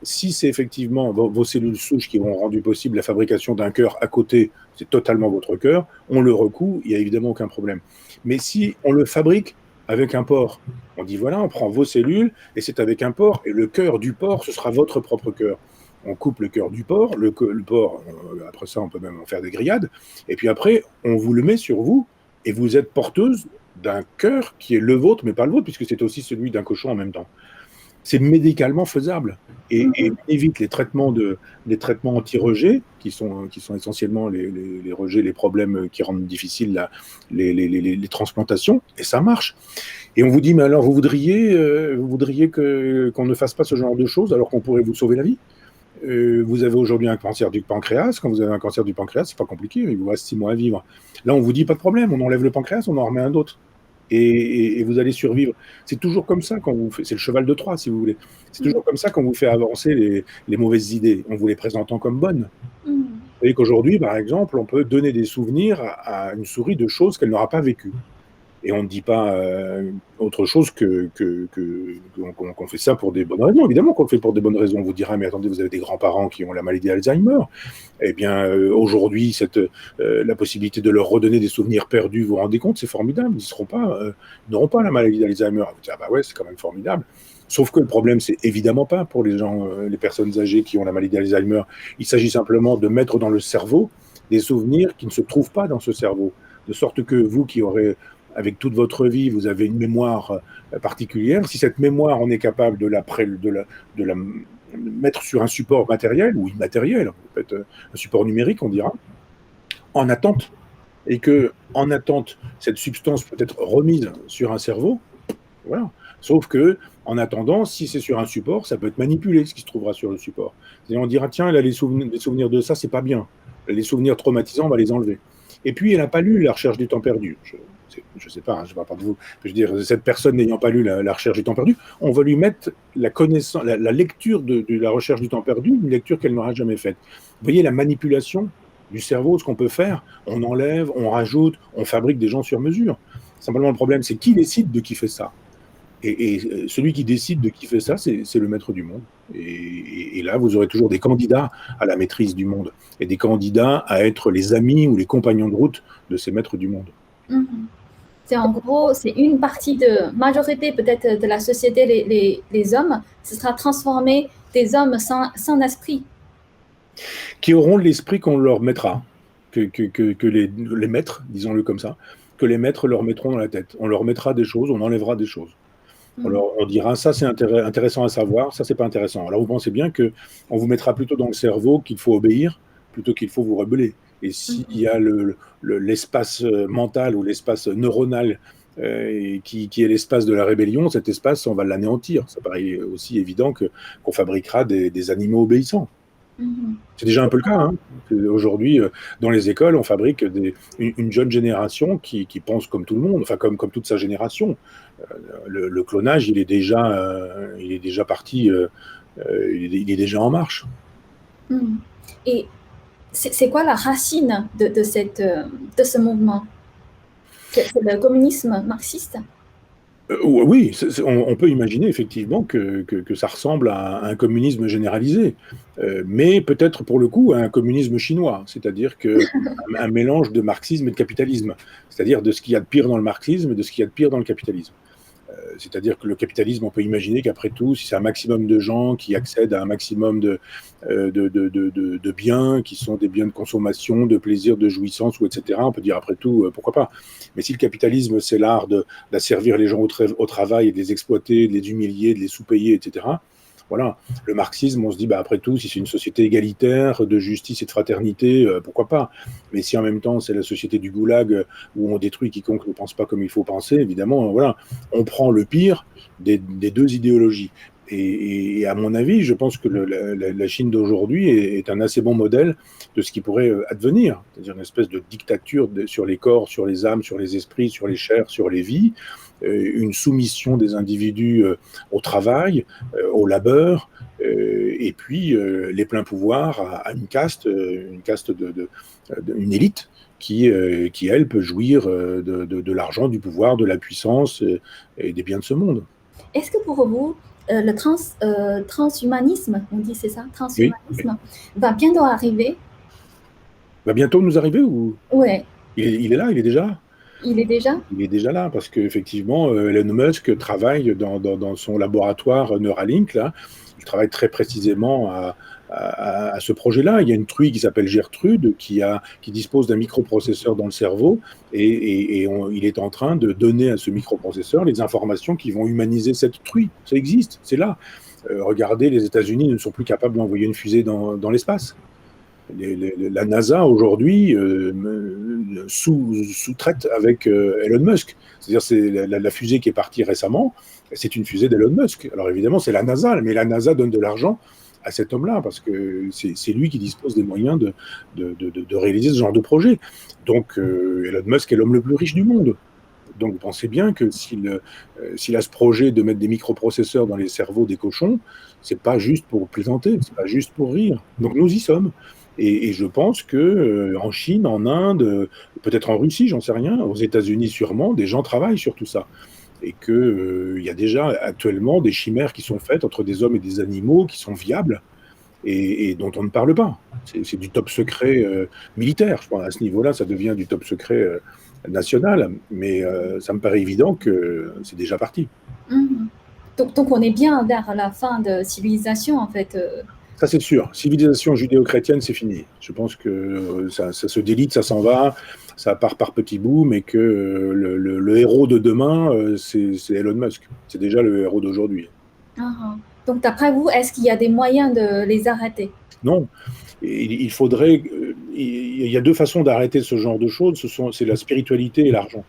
Si c'est effectivement vos cellules souches qui ont rendu possible la fabrication d'un cœur à côté, c'est totalement votre cœur, on le recoue, il n'y a évidemment aucun problème. Mais si on le fabrique avec un porc, on dit voilà, on prend vos cellules et c'est avec un porc, et le cœur du porc, ce sera votre propre cœur. On coupe le cœur du porc, le porc, après ça on peut même en faire des grillades, et puis après on vous le met sur vous, et vous êtes porteuse d'un cœur qui est le vôtre, mais pas le vôtre, puisque c'est aussi celui d'un cochon en même temps. C'est médicalement faisable et évite les traitements anti-rejets qui sont essentiellement les rejets, les problèmes qui rendent difficiles les transplantations, et ça marche. Et on vous dit, mais alors vous voudriez qu'on ne fasse pas ce genre de choses alors qu'on pourrait vous sauver la vie? Vous avez aujourd'hui un cancer du pancréas. Quand vous avez un cancer du pancréas, c'est pas compliqué, il vous reste 6 mois à vivre. Là, on vous dit pas de problème, on enlève le pancréas, on en remet un autre. Et vous allez survivre. C'est toujours comme ça quand vous fait, c'est le cheval de Troie, si vous voulez. C'est toujours comme ça qu'on vous fait avancer les mauvaises idées, en vous les présentant comme bonnes. Vous voyez qu'aujourd'hui, par exemple, on peut donner des souvenirs à une souris de choses qu'elle n'aura pas vécues. Et on ne dit pas autre chose qu'on fait ça pour des bonnes raisons. Évidemment qu'on le fait pour des bonnes raisons. On vous dira, mais attendez, vous avez des grands-parents qui ont la maladie d'Alzheimer. Eh bien, aujourd'hui, la possibilité de leur redonner des souvenirs perdus, vous vous rendez compte, c'est formidable. Ils n'auront pas la maladie d'Alzheimer. Vous dites, ah bah ouais, c'est quand même formidable. Sauf que le problème, c'est évidemment pas pour les gens, les personnes âgées qui ont la maladie d'Alzheimer. Il s'agit simplement de mettre dans le cerveau des souvenirs qui ne se trouvent pas dans ce cerveau. De sorte que vous qui aurez avec toute votre vie, vous avez une mémoire particulière. Si cette mémoire, on est capable de la mettre sur un support matériel ou immatériel, peut-être un support numérique, on dira, en attente, et que en attente, cette substance peut être remise sur un cerveau, voilà. Sauf que, en attendant, si c'est sur un support, ça peut être manipulé, ce qui se trouvera sur le support. C'est-à-dire, on dira, tiens, elle a les souvenirs de ça, c'est pas bien. Les souvenirs traumatisants, on va les enlever. Et puis, elle n'a pas lu La Recherche du temps perdu. Je ne sais pas, je ne parle pas de vous. Je veux dire, cette personne n'ayant pas lu la Recherche du temps perdu, on va lui mettre la connaissance, la lecture de La Recherche du temps perdu, une lecture qu'elle n'aura jamais faite. Vous voyez la manipulation du cerveau, ce qu'on peut faire, on enlève, on rajoute, on fabrique des gens sur mesure. Simplement, le problème, c'est qui décide de qui fait ça? Et celui qui décide de qui fait ça, c'est le maître du monde. Et là, vous aurez toujours des candidats à la maîtrise du monde et des candidats à être les amis ou les compagnons de route de ces maîtres du monde. Mhm. C'est en gros, c'est une partie de majorité peut-être de la société, les hommes, ce sera transformé des hommes sans esprit. Qui auront l'esprit qu'on leur mettra, que les maîtres, disons-le comme ça, que les maîtres leur mettront dans la tête. On leur mettra des choses, on enlèvera des choses. On dira ça c'est intéressant à savoir, ça c'est pas intéressant. Alors vous pensez bien que on vous mettra plutôt dans le cerveau qu'il faut obéir plutôt qu'il faut vous rebeller. Et s'il y a l'espace mental ou l'espace neuronal qui est l'espace de la rébellion, cet espace on va l'anéantir. Ça paraît aussi évident qu'on fabriquera des animaux obéissants. C'est déjà un peu le cas. Hein. Aujourd'hui, dans les écoles, on fabrique une jeune génération qui pense comme tout le monde, enfin comme toute sa génération. Le clonage, il est déjà parti, il est déjà en marche. Et c'est quoi la racine de ce mouvement? C'est le communisme marxiste? Oui, on peut imaginer effectivement que ça ressemble à un communisme généralisé, mais peut-être pour le coup à un communisme chinois, c'est-à-dire un mélange de marxisme et de capitalisme, c'est-à-dire de ce qu'il y a de pire dans le marxisme et de ce qu'il y a de pire dans le capitalisme. C'est-à-dire que le capitalisme, on peut imaginer qu'après tout, si c'est un maximum de gens qui accèdent à un maximum de biens, qui sont des biens de consommation, de plaisir, de jouissance, ou etc., on peut dire après tout, pourquoi pas. Mais si le capitalisme, c'est l'art d'asservir les gens au travail et de les exploiter, de les humilier, de les sous-payer, etc., voilà. Le marxisme, on se dit, bah, après tout, si c'est une société égalitaire, de justice et de fraternité, pourquoi pas. Mais si en même temps, c'est la société du goulag où on détruit quiconque ne pense pas comme il faut penser, évidemment, voilà, on prend le pire des deux idéologies. Et à mon avis, je pense que la Chine d'aujourd'hui est un assez bon modèle de ce qui pourrait advenir, c'est-à-dire une espèce de dictature sur les corps, sur les âmes, sur les esprits, sur les chairs, sur les vies, une soumission des individus au travail, au labeur, et puis les pleins pouvoirs à une caste une élite qui, elle, peut jouir de l'argent, du pouvoir, de la puissance et des biens de ce monde. Est-ce que pour vous, le transhumanisme, on dit c'est ça, transhumanisme, va bientôt arriver? Va bientôt nous arriver ou Ouais. Il est là, il est déjà. Il est déjà? Il est déjà là parce qu'effectivement, Elon Musk travaille dans son laboratoire Neuralink. Là. Il travaille très précisément à ce projet-là. Il y a une truie qui s'appelle Gertrude qui dispose d'un microprocesseur dans le cerveau et il est en train de donner à ce microprocesseur les informations qui vont humaniser cette truie. Ça existe, c'est là. Regardez, les États-Unis ne sont plus capables d'envoyer une fusée dans l'espace. La NASA aujourd'hui sous-traite avec Elon Musk. C'est-à-dire c'est la fusée qui est partie récemment, c'est une fusée d'Elon Musk. Alors évidemment c'est la NASA, mais la NASA donne de l'argent à cet homme-là parce que c'est lui qui dispose des moyens de réaliser ce genre de projet. Donc Elon Musk est l'homme le plus riche du monde. Donc vous pensez bien que s'il a ce projet de mettre des microprocesseurs dans les cerveaux des cochons, c'est pas juste pour plaisanter, c'est pas juste pour rire. Donc nous y sommes. Et je pense que en Chine, en Inde, peut-être en Russie, j'en sais rien, aux États-Unis sûrement, des gens travaillent sur tout ça. Et qu'il y a déjà actuellement des chimères qui sont faites entre des hommes et des animaux qui sont viables et dont on ne parle pas. C'est du top secret militaire. Je pense à ce niveau-là, ça devient du top secret national. Mais ça me paraît évident que c'est déjà parti. Donc on est bien vers la fin de civilisation en fait. Ça, c'est sûr. Civilisation judéo-chrétienne, c'est fini. Je pense que ça se délite, ça s'en va, ça part par petits bouts, mais que le héros de demain, c'est Elon Musk. C'est déjà le héros d'aujourd'hui. Donc, d'après vous, est-ce qu'il y a des moyens de les arrêter? Non. Il faudrait. Il y a deux façons d'arrêter ce genre de choses. C'est la spiritualité et l'argent.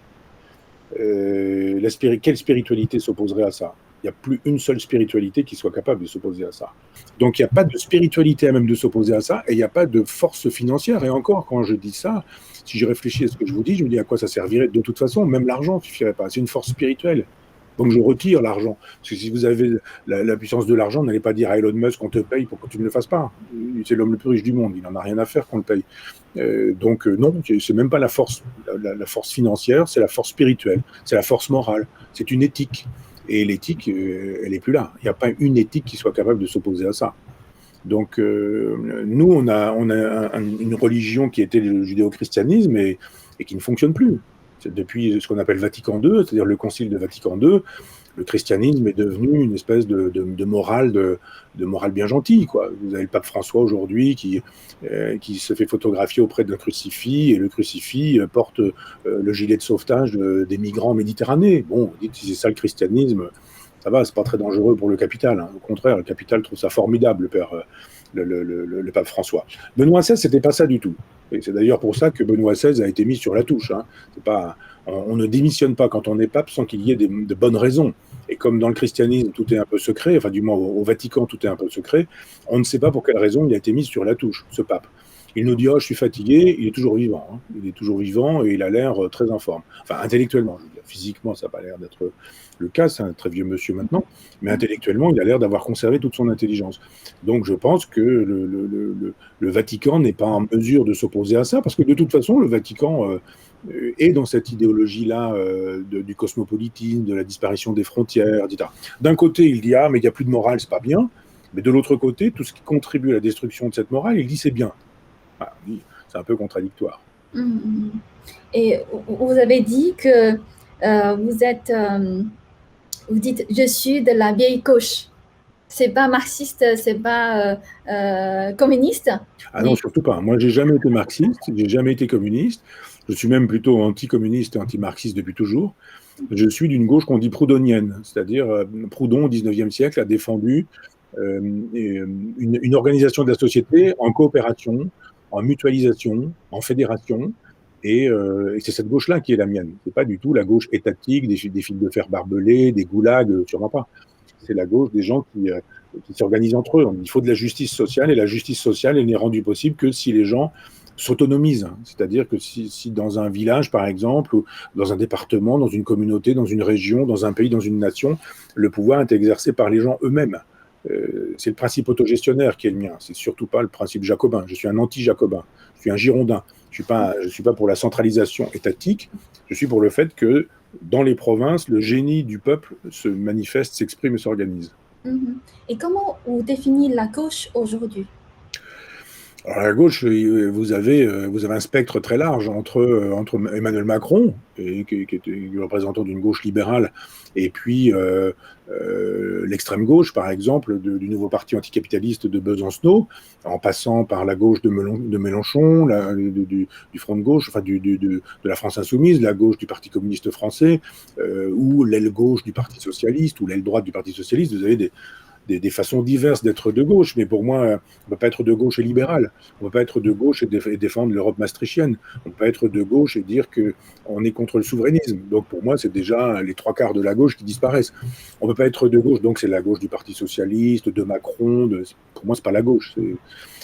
Quelle spiritualité s'opposerait à ça? Il n'y a plus une seule spiritualité qui soit capable de s'opposer à ça. Donc il n'y a pas de spiritualité à même de s'opposer à ça, et il n'y a pas de force financière. Et encore, quand je dis ça, si je réfléchis à ce que je vous dis, je me dis à quoi ça servirait de toute façon. Même l'argent ne suffirait pas. C'est une force spirituelle. Donc je retire l'argent. Parce que si vous avez la puissance de l'argent, n'allez pas dire à Elon Musk qu'on te paye pour que tu ne le fasses pas. C'est l'homme le plus riche du monde, il n'en a rien à faire qu'on le paye. Donc non, c'est même pas la force financière, c'est la force spirituelle, c'est la force morale, c'est une éthique. Et l'éthique, elle n'est plus là. Il n'y a pas une éthique qui soit capable de s'opposer à ça. Donc, nous, on a une religion qui était le judéo-christianisme et qui ne fonctionne plus. Depuis ce qu'on appelle Vatican II, c'est-à-dire le concile de Vatican II, le christianisme est devenu une espèce de morale, de morale bien gentille, quoi. Vous avez le pape François aujourd'hui qui se fait photographier auprès d'un crucifix, et le crucifix porte le gilet de sauvetage des migrants en Méditerranée. Bon, vous dites, si c'est ça le christianisme, ça va, c'est pas très dangereux pour le capital, hein. Au contraire, le capital trouve ça formidable, le pape François. Benoît XVI, c'était pas ça du tout. Et c'est d'ailleurs pour ça que Benoît XVI a été mis sur la touche, hein. C'est pas, on ne démissionne pas quand on est pape sans qu'il y ait de bonnes raisons. Et comme dans le christianisme, tout est un peu secret, enfin du moins au Vatican, tout est un peu secret, on ne sait pas pour quelle raison il a été mis sur la touche, ce pape. Il nous dit, oh, je suis fatigué, il est toujours vivant, hein. Il est toujours vivant et il a l'air très en forme. Enfin, intellectuellement, je veux dire, physiquement, ça n'a pas l'air d'être le cas, c'est un très vieux monsieur maintenant, mais intellectuellement, il a l'air d'avoir conservé toute son intelligence. Donc je pense que le Vatican n'est pas en mesure de s'opposer à ça, parce que de toute façon, le Vatican est dans cette idéologie-là du cosmopolitisme, de la disparition des frontières, etc. D'un côté, il dit, ah, mais il n'y a plus de morale, c'est pas bien, mais de l'autre côté, tout ce qui contribue à la destruction de cette morale, il dit c'est bien. Ah, c'est un peu contradictoire. Et vous avez dit que vous dites, je suis de la vieille gauche. C'est pas marxiste, c'est pas communiste. Ah non, surtout pas. Moi, j'ai jamais été marxiste, j'ai jamais été communiste. Je suis même plutôt anticommuniste et anti-marxiste depuis toujours. Je suis d'une gauche qu'on dit proudhonienne, c'est-à-dire Proudhon au XIXe siècle a défendu une organisation de la société en coopération, en mutualisation, en fédération, et c'est cette gauche-là qui est la mienne. C'est pas du tout la gauche étatique, des fils de fer barbelés, des goulags, sûrement pas. C'est la gauche des gens qui s'organisent entre eux. Il faut de la justice sociale, et la justice sociale, elle n'est rendue possible que si les gens s'autonomisent. C'est-à-dire que si dans un village, par exemple, ou dans un département, dans une communauté, dans une région, dans un pays, dans une nation, le pouvoir est exercé par les gens eux-mêmes. C'est le principe autogestionnaire qui est le mien. C'est surtout pas le principe jacobin. Je suis un anti-jacobin. Je suis un girondin. Je suis pas pour la centralisation étatique. Je suis pour le fait que dans les provinces, le génie du peuple se manifeste, s'exprime et s'organise. Et comment vous définissez la gauche aujourd'hui? Alors à la gauche, vous avez un spectre très large entre Emmanuel Macron, qui était le représentant d'une gauche libérale, et puis l'extrême gauche, par exemple, du nouveau parti anticapitaliste de Besancenot, en passant par la gauche de Mélenchon, du Front de gauche, enfin de la France insoumise, la gauche du Parti communiste français, ou l'aile gauche du Parti socialiste, ou l'aile droite du Parti socialiste. Vous avez des façons diverses d'être de gauche, mais pour moi, on ne peut pas être de gauche et libéral. On ne peut pas être de gauche et défendre l'Europe maastrichtienne. On ne peut pas être de gauche et dire qu'on est contre le souverainisme. Donc pour moi, c'est déjà les trois quarts de la gauche qui disparaissent. On ne peut pas être de gauche, donc c'est la gauche du Parti socialiste, de Macron. Pour moi, ce n'est pas la gauche.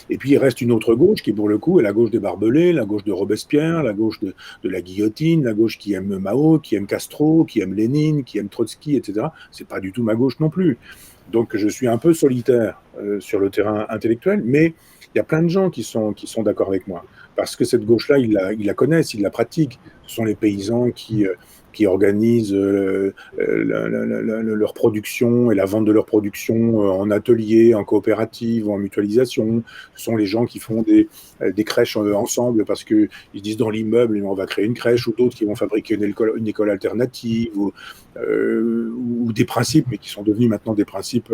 Et puis il reste une autre gauche qui, pour le coup, est la gauche des barbelés, la gauche de Robespierre, la gauche de la guillotine, la gauche qui aime Mao, qui aime Castro, qui aime Lénine, qui aime Trotsky, etc. C'est pas du tout ma gauche non plus. Donc je suis un peu solitaire sur le terrain intellectuel, mais il y a plein de gens qui sont d'accord avec moi. Parce que cette gauche-là, ils la connaissent, ils la pratiquent. Ce sont les paysans qui organisent leur production et la vente de leur production en atelier, en coopérative ou en mutualisation. Ce sont les gens qui font des crèches ensemble parce qu'ils se disent dans l'immeuble, on va créer une crèche, ou d'autres qui vont fabriquer une école alternative, ou des principes, mais qui sont devenus maintenant des principes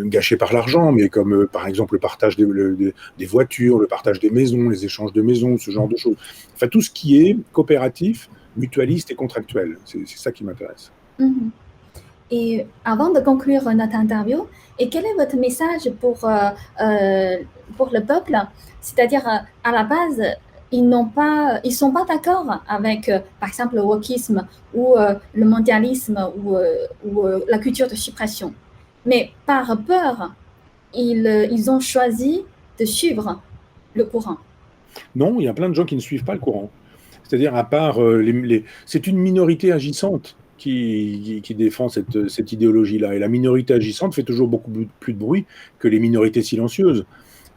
gâchés par l'argent, mais comme par exemple le partage des voitures, le partage des maisons, les échanges de maisons, ce genre de choses. Enfin, tout ce qui est coopératif, mutualiste et contractuel. C'est ça qui m'intéresse. Et avant de conclure notre interview, et quel est votre message pour le peuple? C'est-à-dire, à la base, ils sont pas d'accord avec, par exemple, le wokisme ou le mondialisme ou la culture de suppression. Mais par peur, ils ont choisi de suivre le courant. Non, il y a plein de gens qui ne suivent pas le courant. C'est-à-dire, à part c'est une minorité agissante qui défend cette idéologie-là. Et la minorité agissante fait toujours beaucoup plus de bruit que les minorités silencieuses.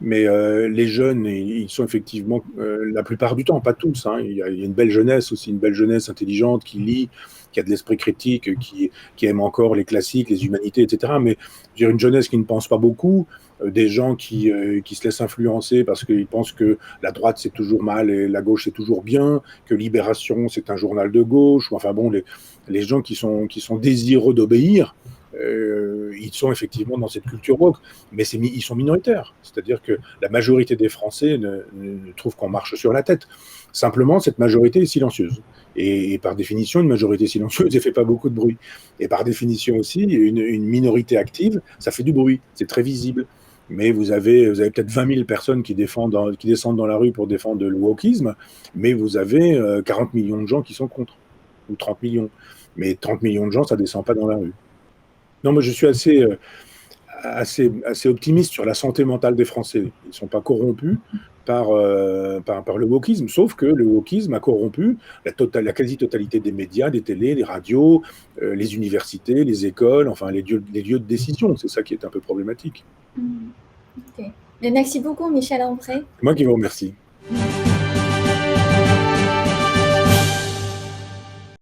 Mais les jeunes, ils sont effectivement, la plupart du temps, pas tous, hein, il y a une belle jeunesse aussi, une belle jeunesse intelligente qui lit, qui a de l'esprit critique, qui aime encore les classiques, les humanités, etc. Mais je veux dire, une jeunesse qui ne pense pas beaucoup, des gens qui se laissent influencer parce qu'ils pensent que la droite c'est toujours mal et la gauche c'est toujours bien, que Libération c'est un journal de gauche, ou enfin bon, les gens qui sont désireux d'obéir, ils sont effectivement dans cette culture woke, mais ils sont minoritaires. C'est-à-dire que la majorité des Français trouvent qu'on marche sur la tête. Simplement, cette majorité est silencieuse. Et par définition, une majorité silencieuse ne fait pas beaucoup de bruit. Et par définition aussi, une minorité active, ça fait du bruit, c'est très visible. Mais vous avez peut-être 20 000 personnes qui descendent dans la rue pour défendre le wokisme, mais vous avez 40 millions de gens qui sont contre, ou 30 millions. Mais 30 millions de gens, ça ne descend pas dans la rue. Non, moi je suis assez optimiste sur la santé mentale des Français. Ils ne sont pas corrompus par le wokisme, sauf que le wokisme a corrompu la quasi-totalité des médias, des télés, les radios, les universités, les écoles, enfin les lieux de décision. C'est ça qui est un peu problématique. Ok. Mais merci beaucoup, Michel André. C'est moi qui vous remercie.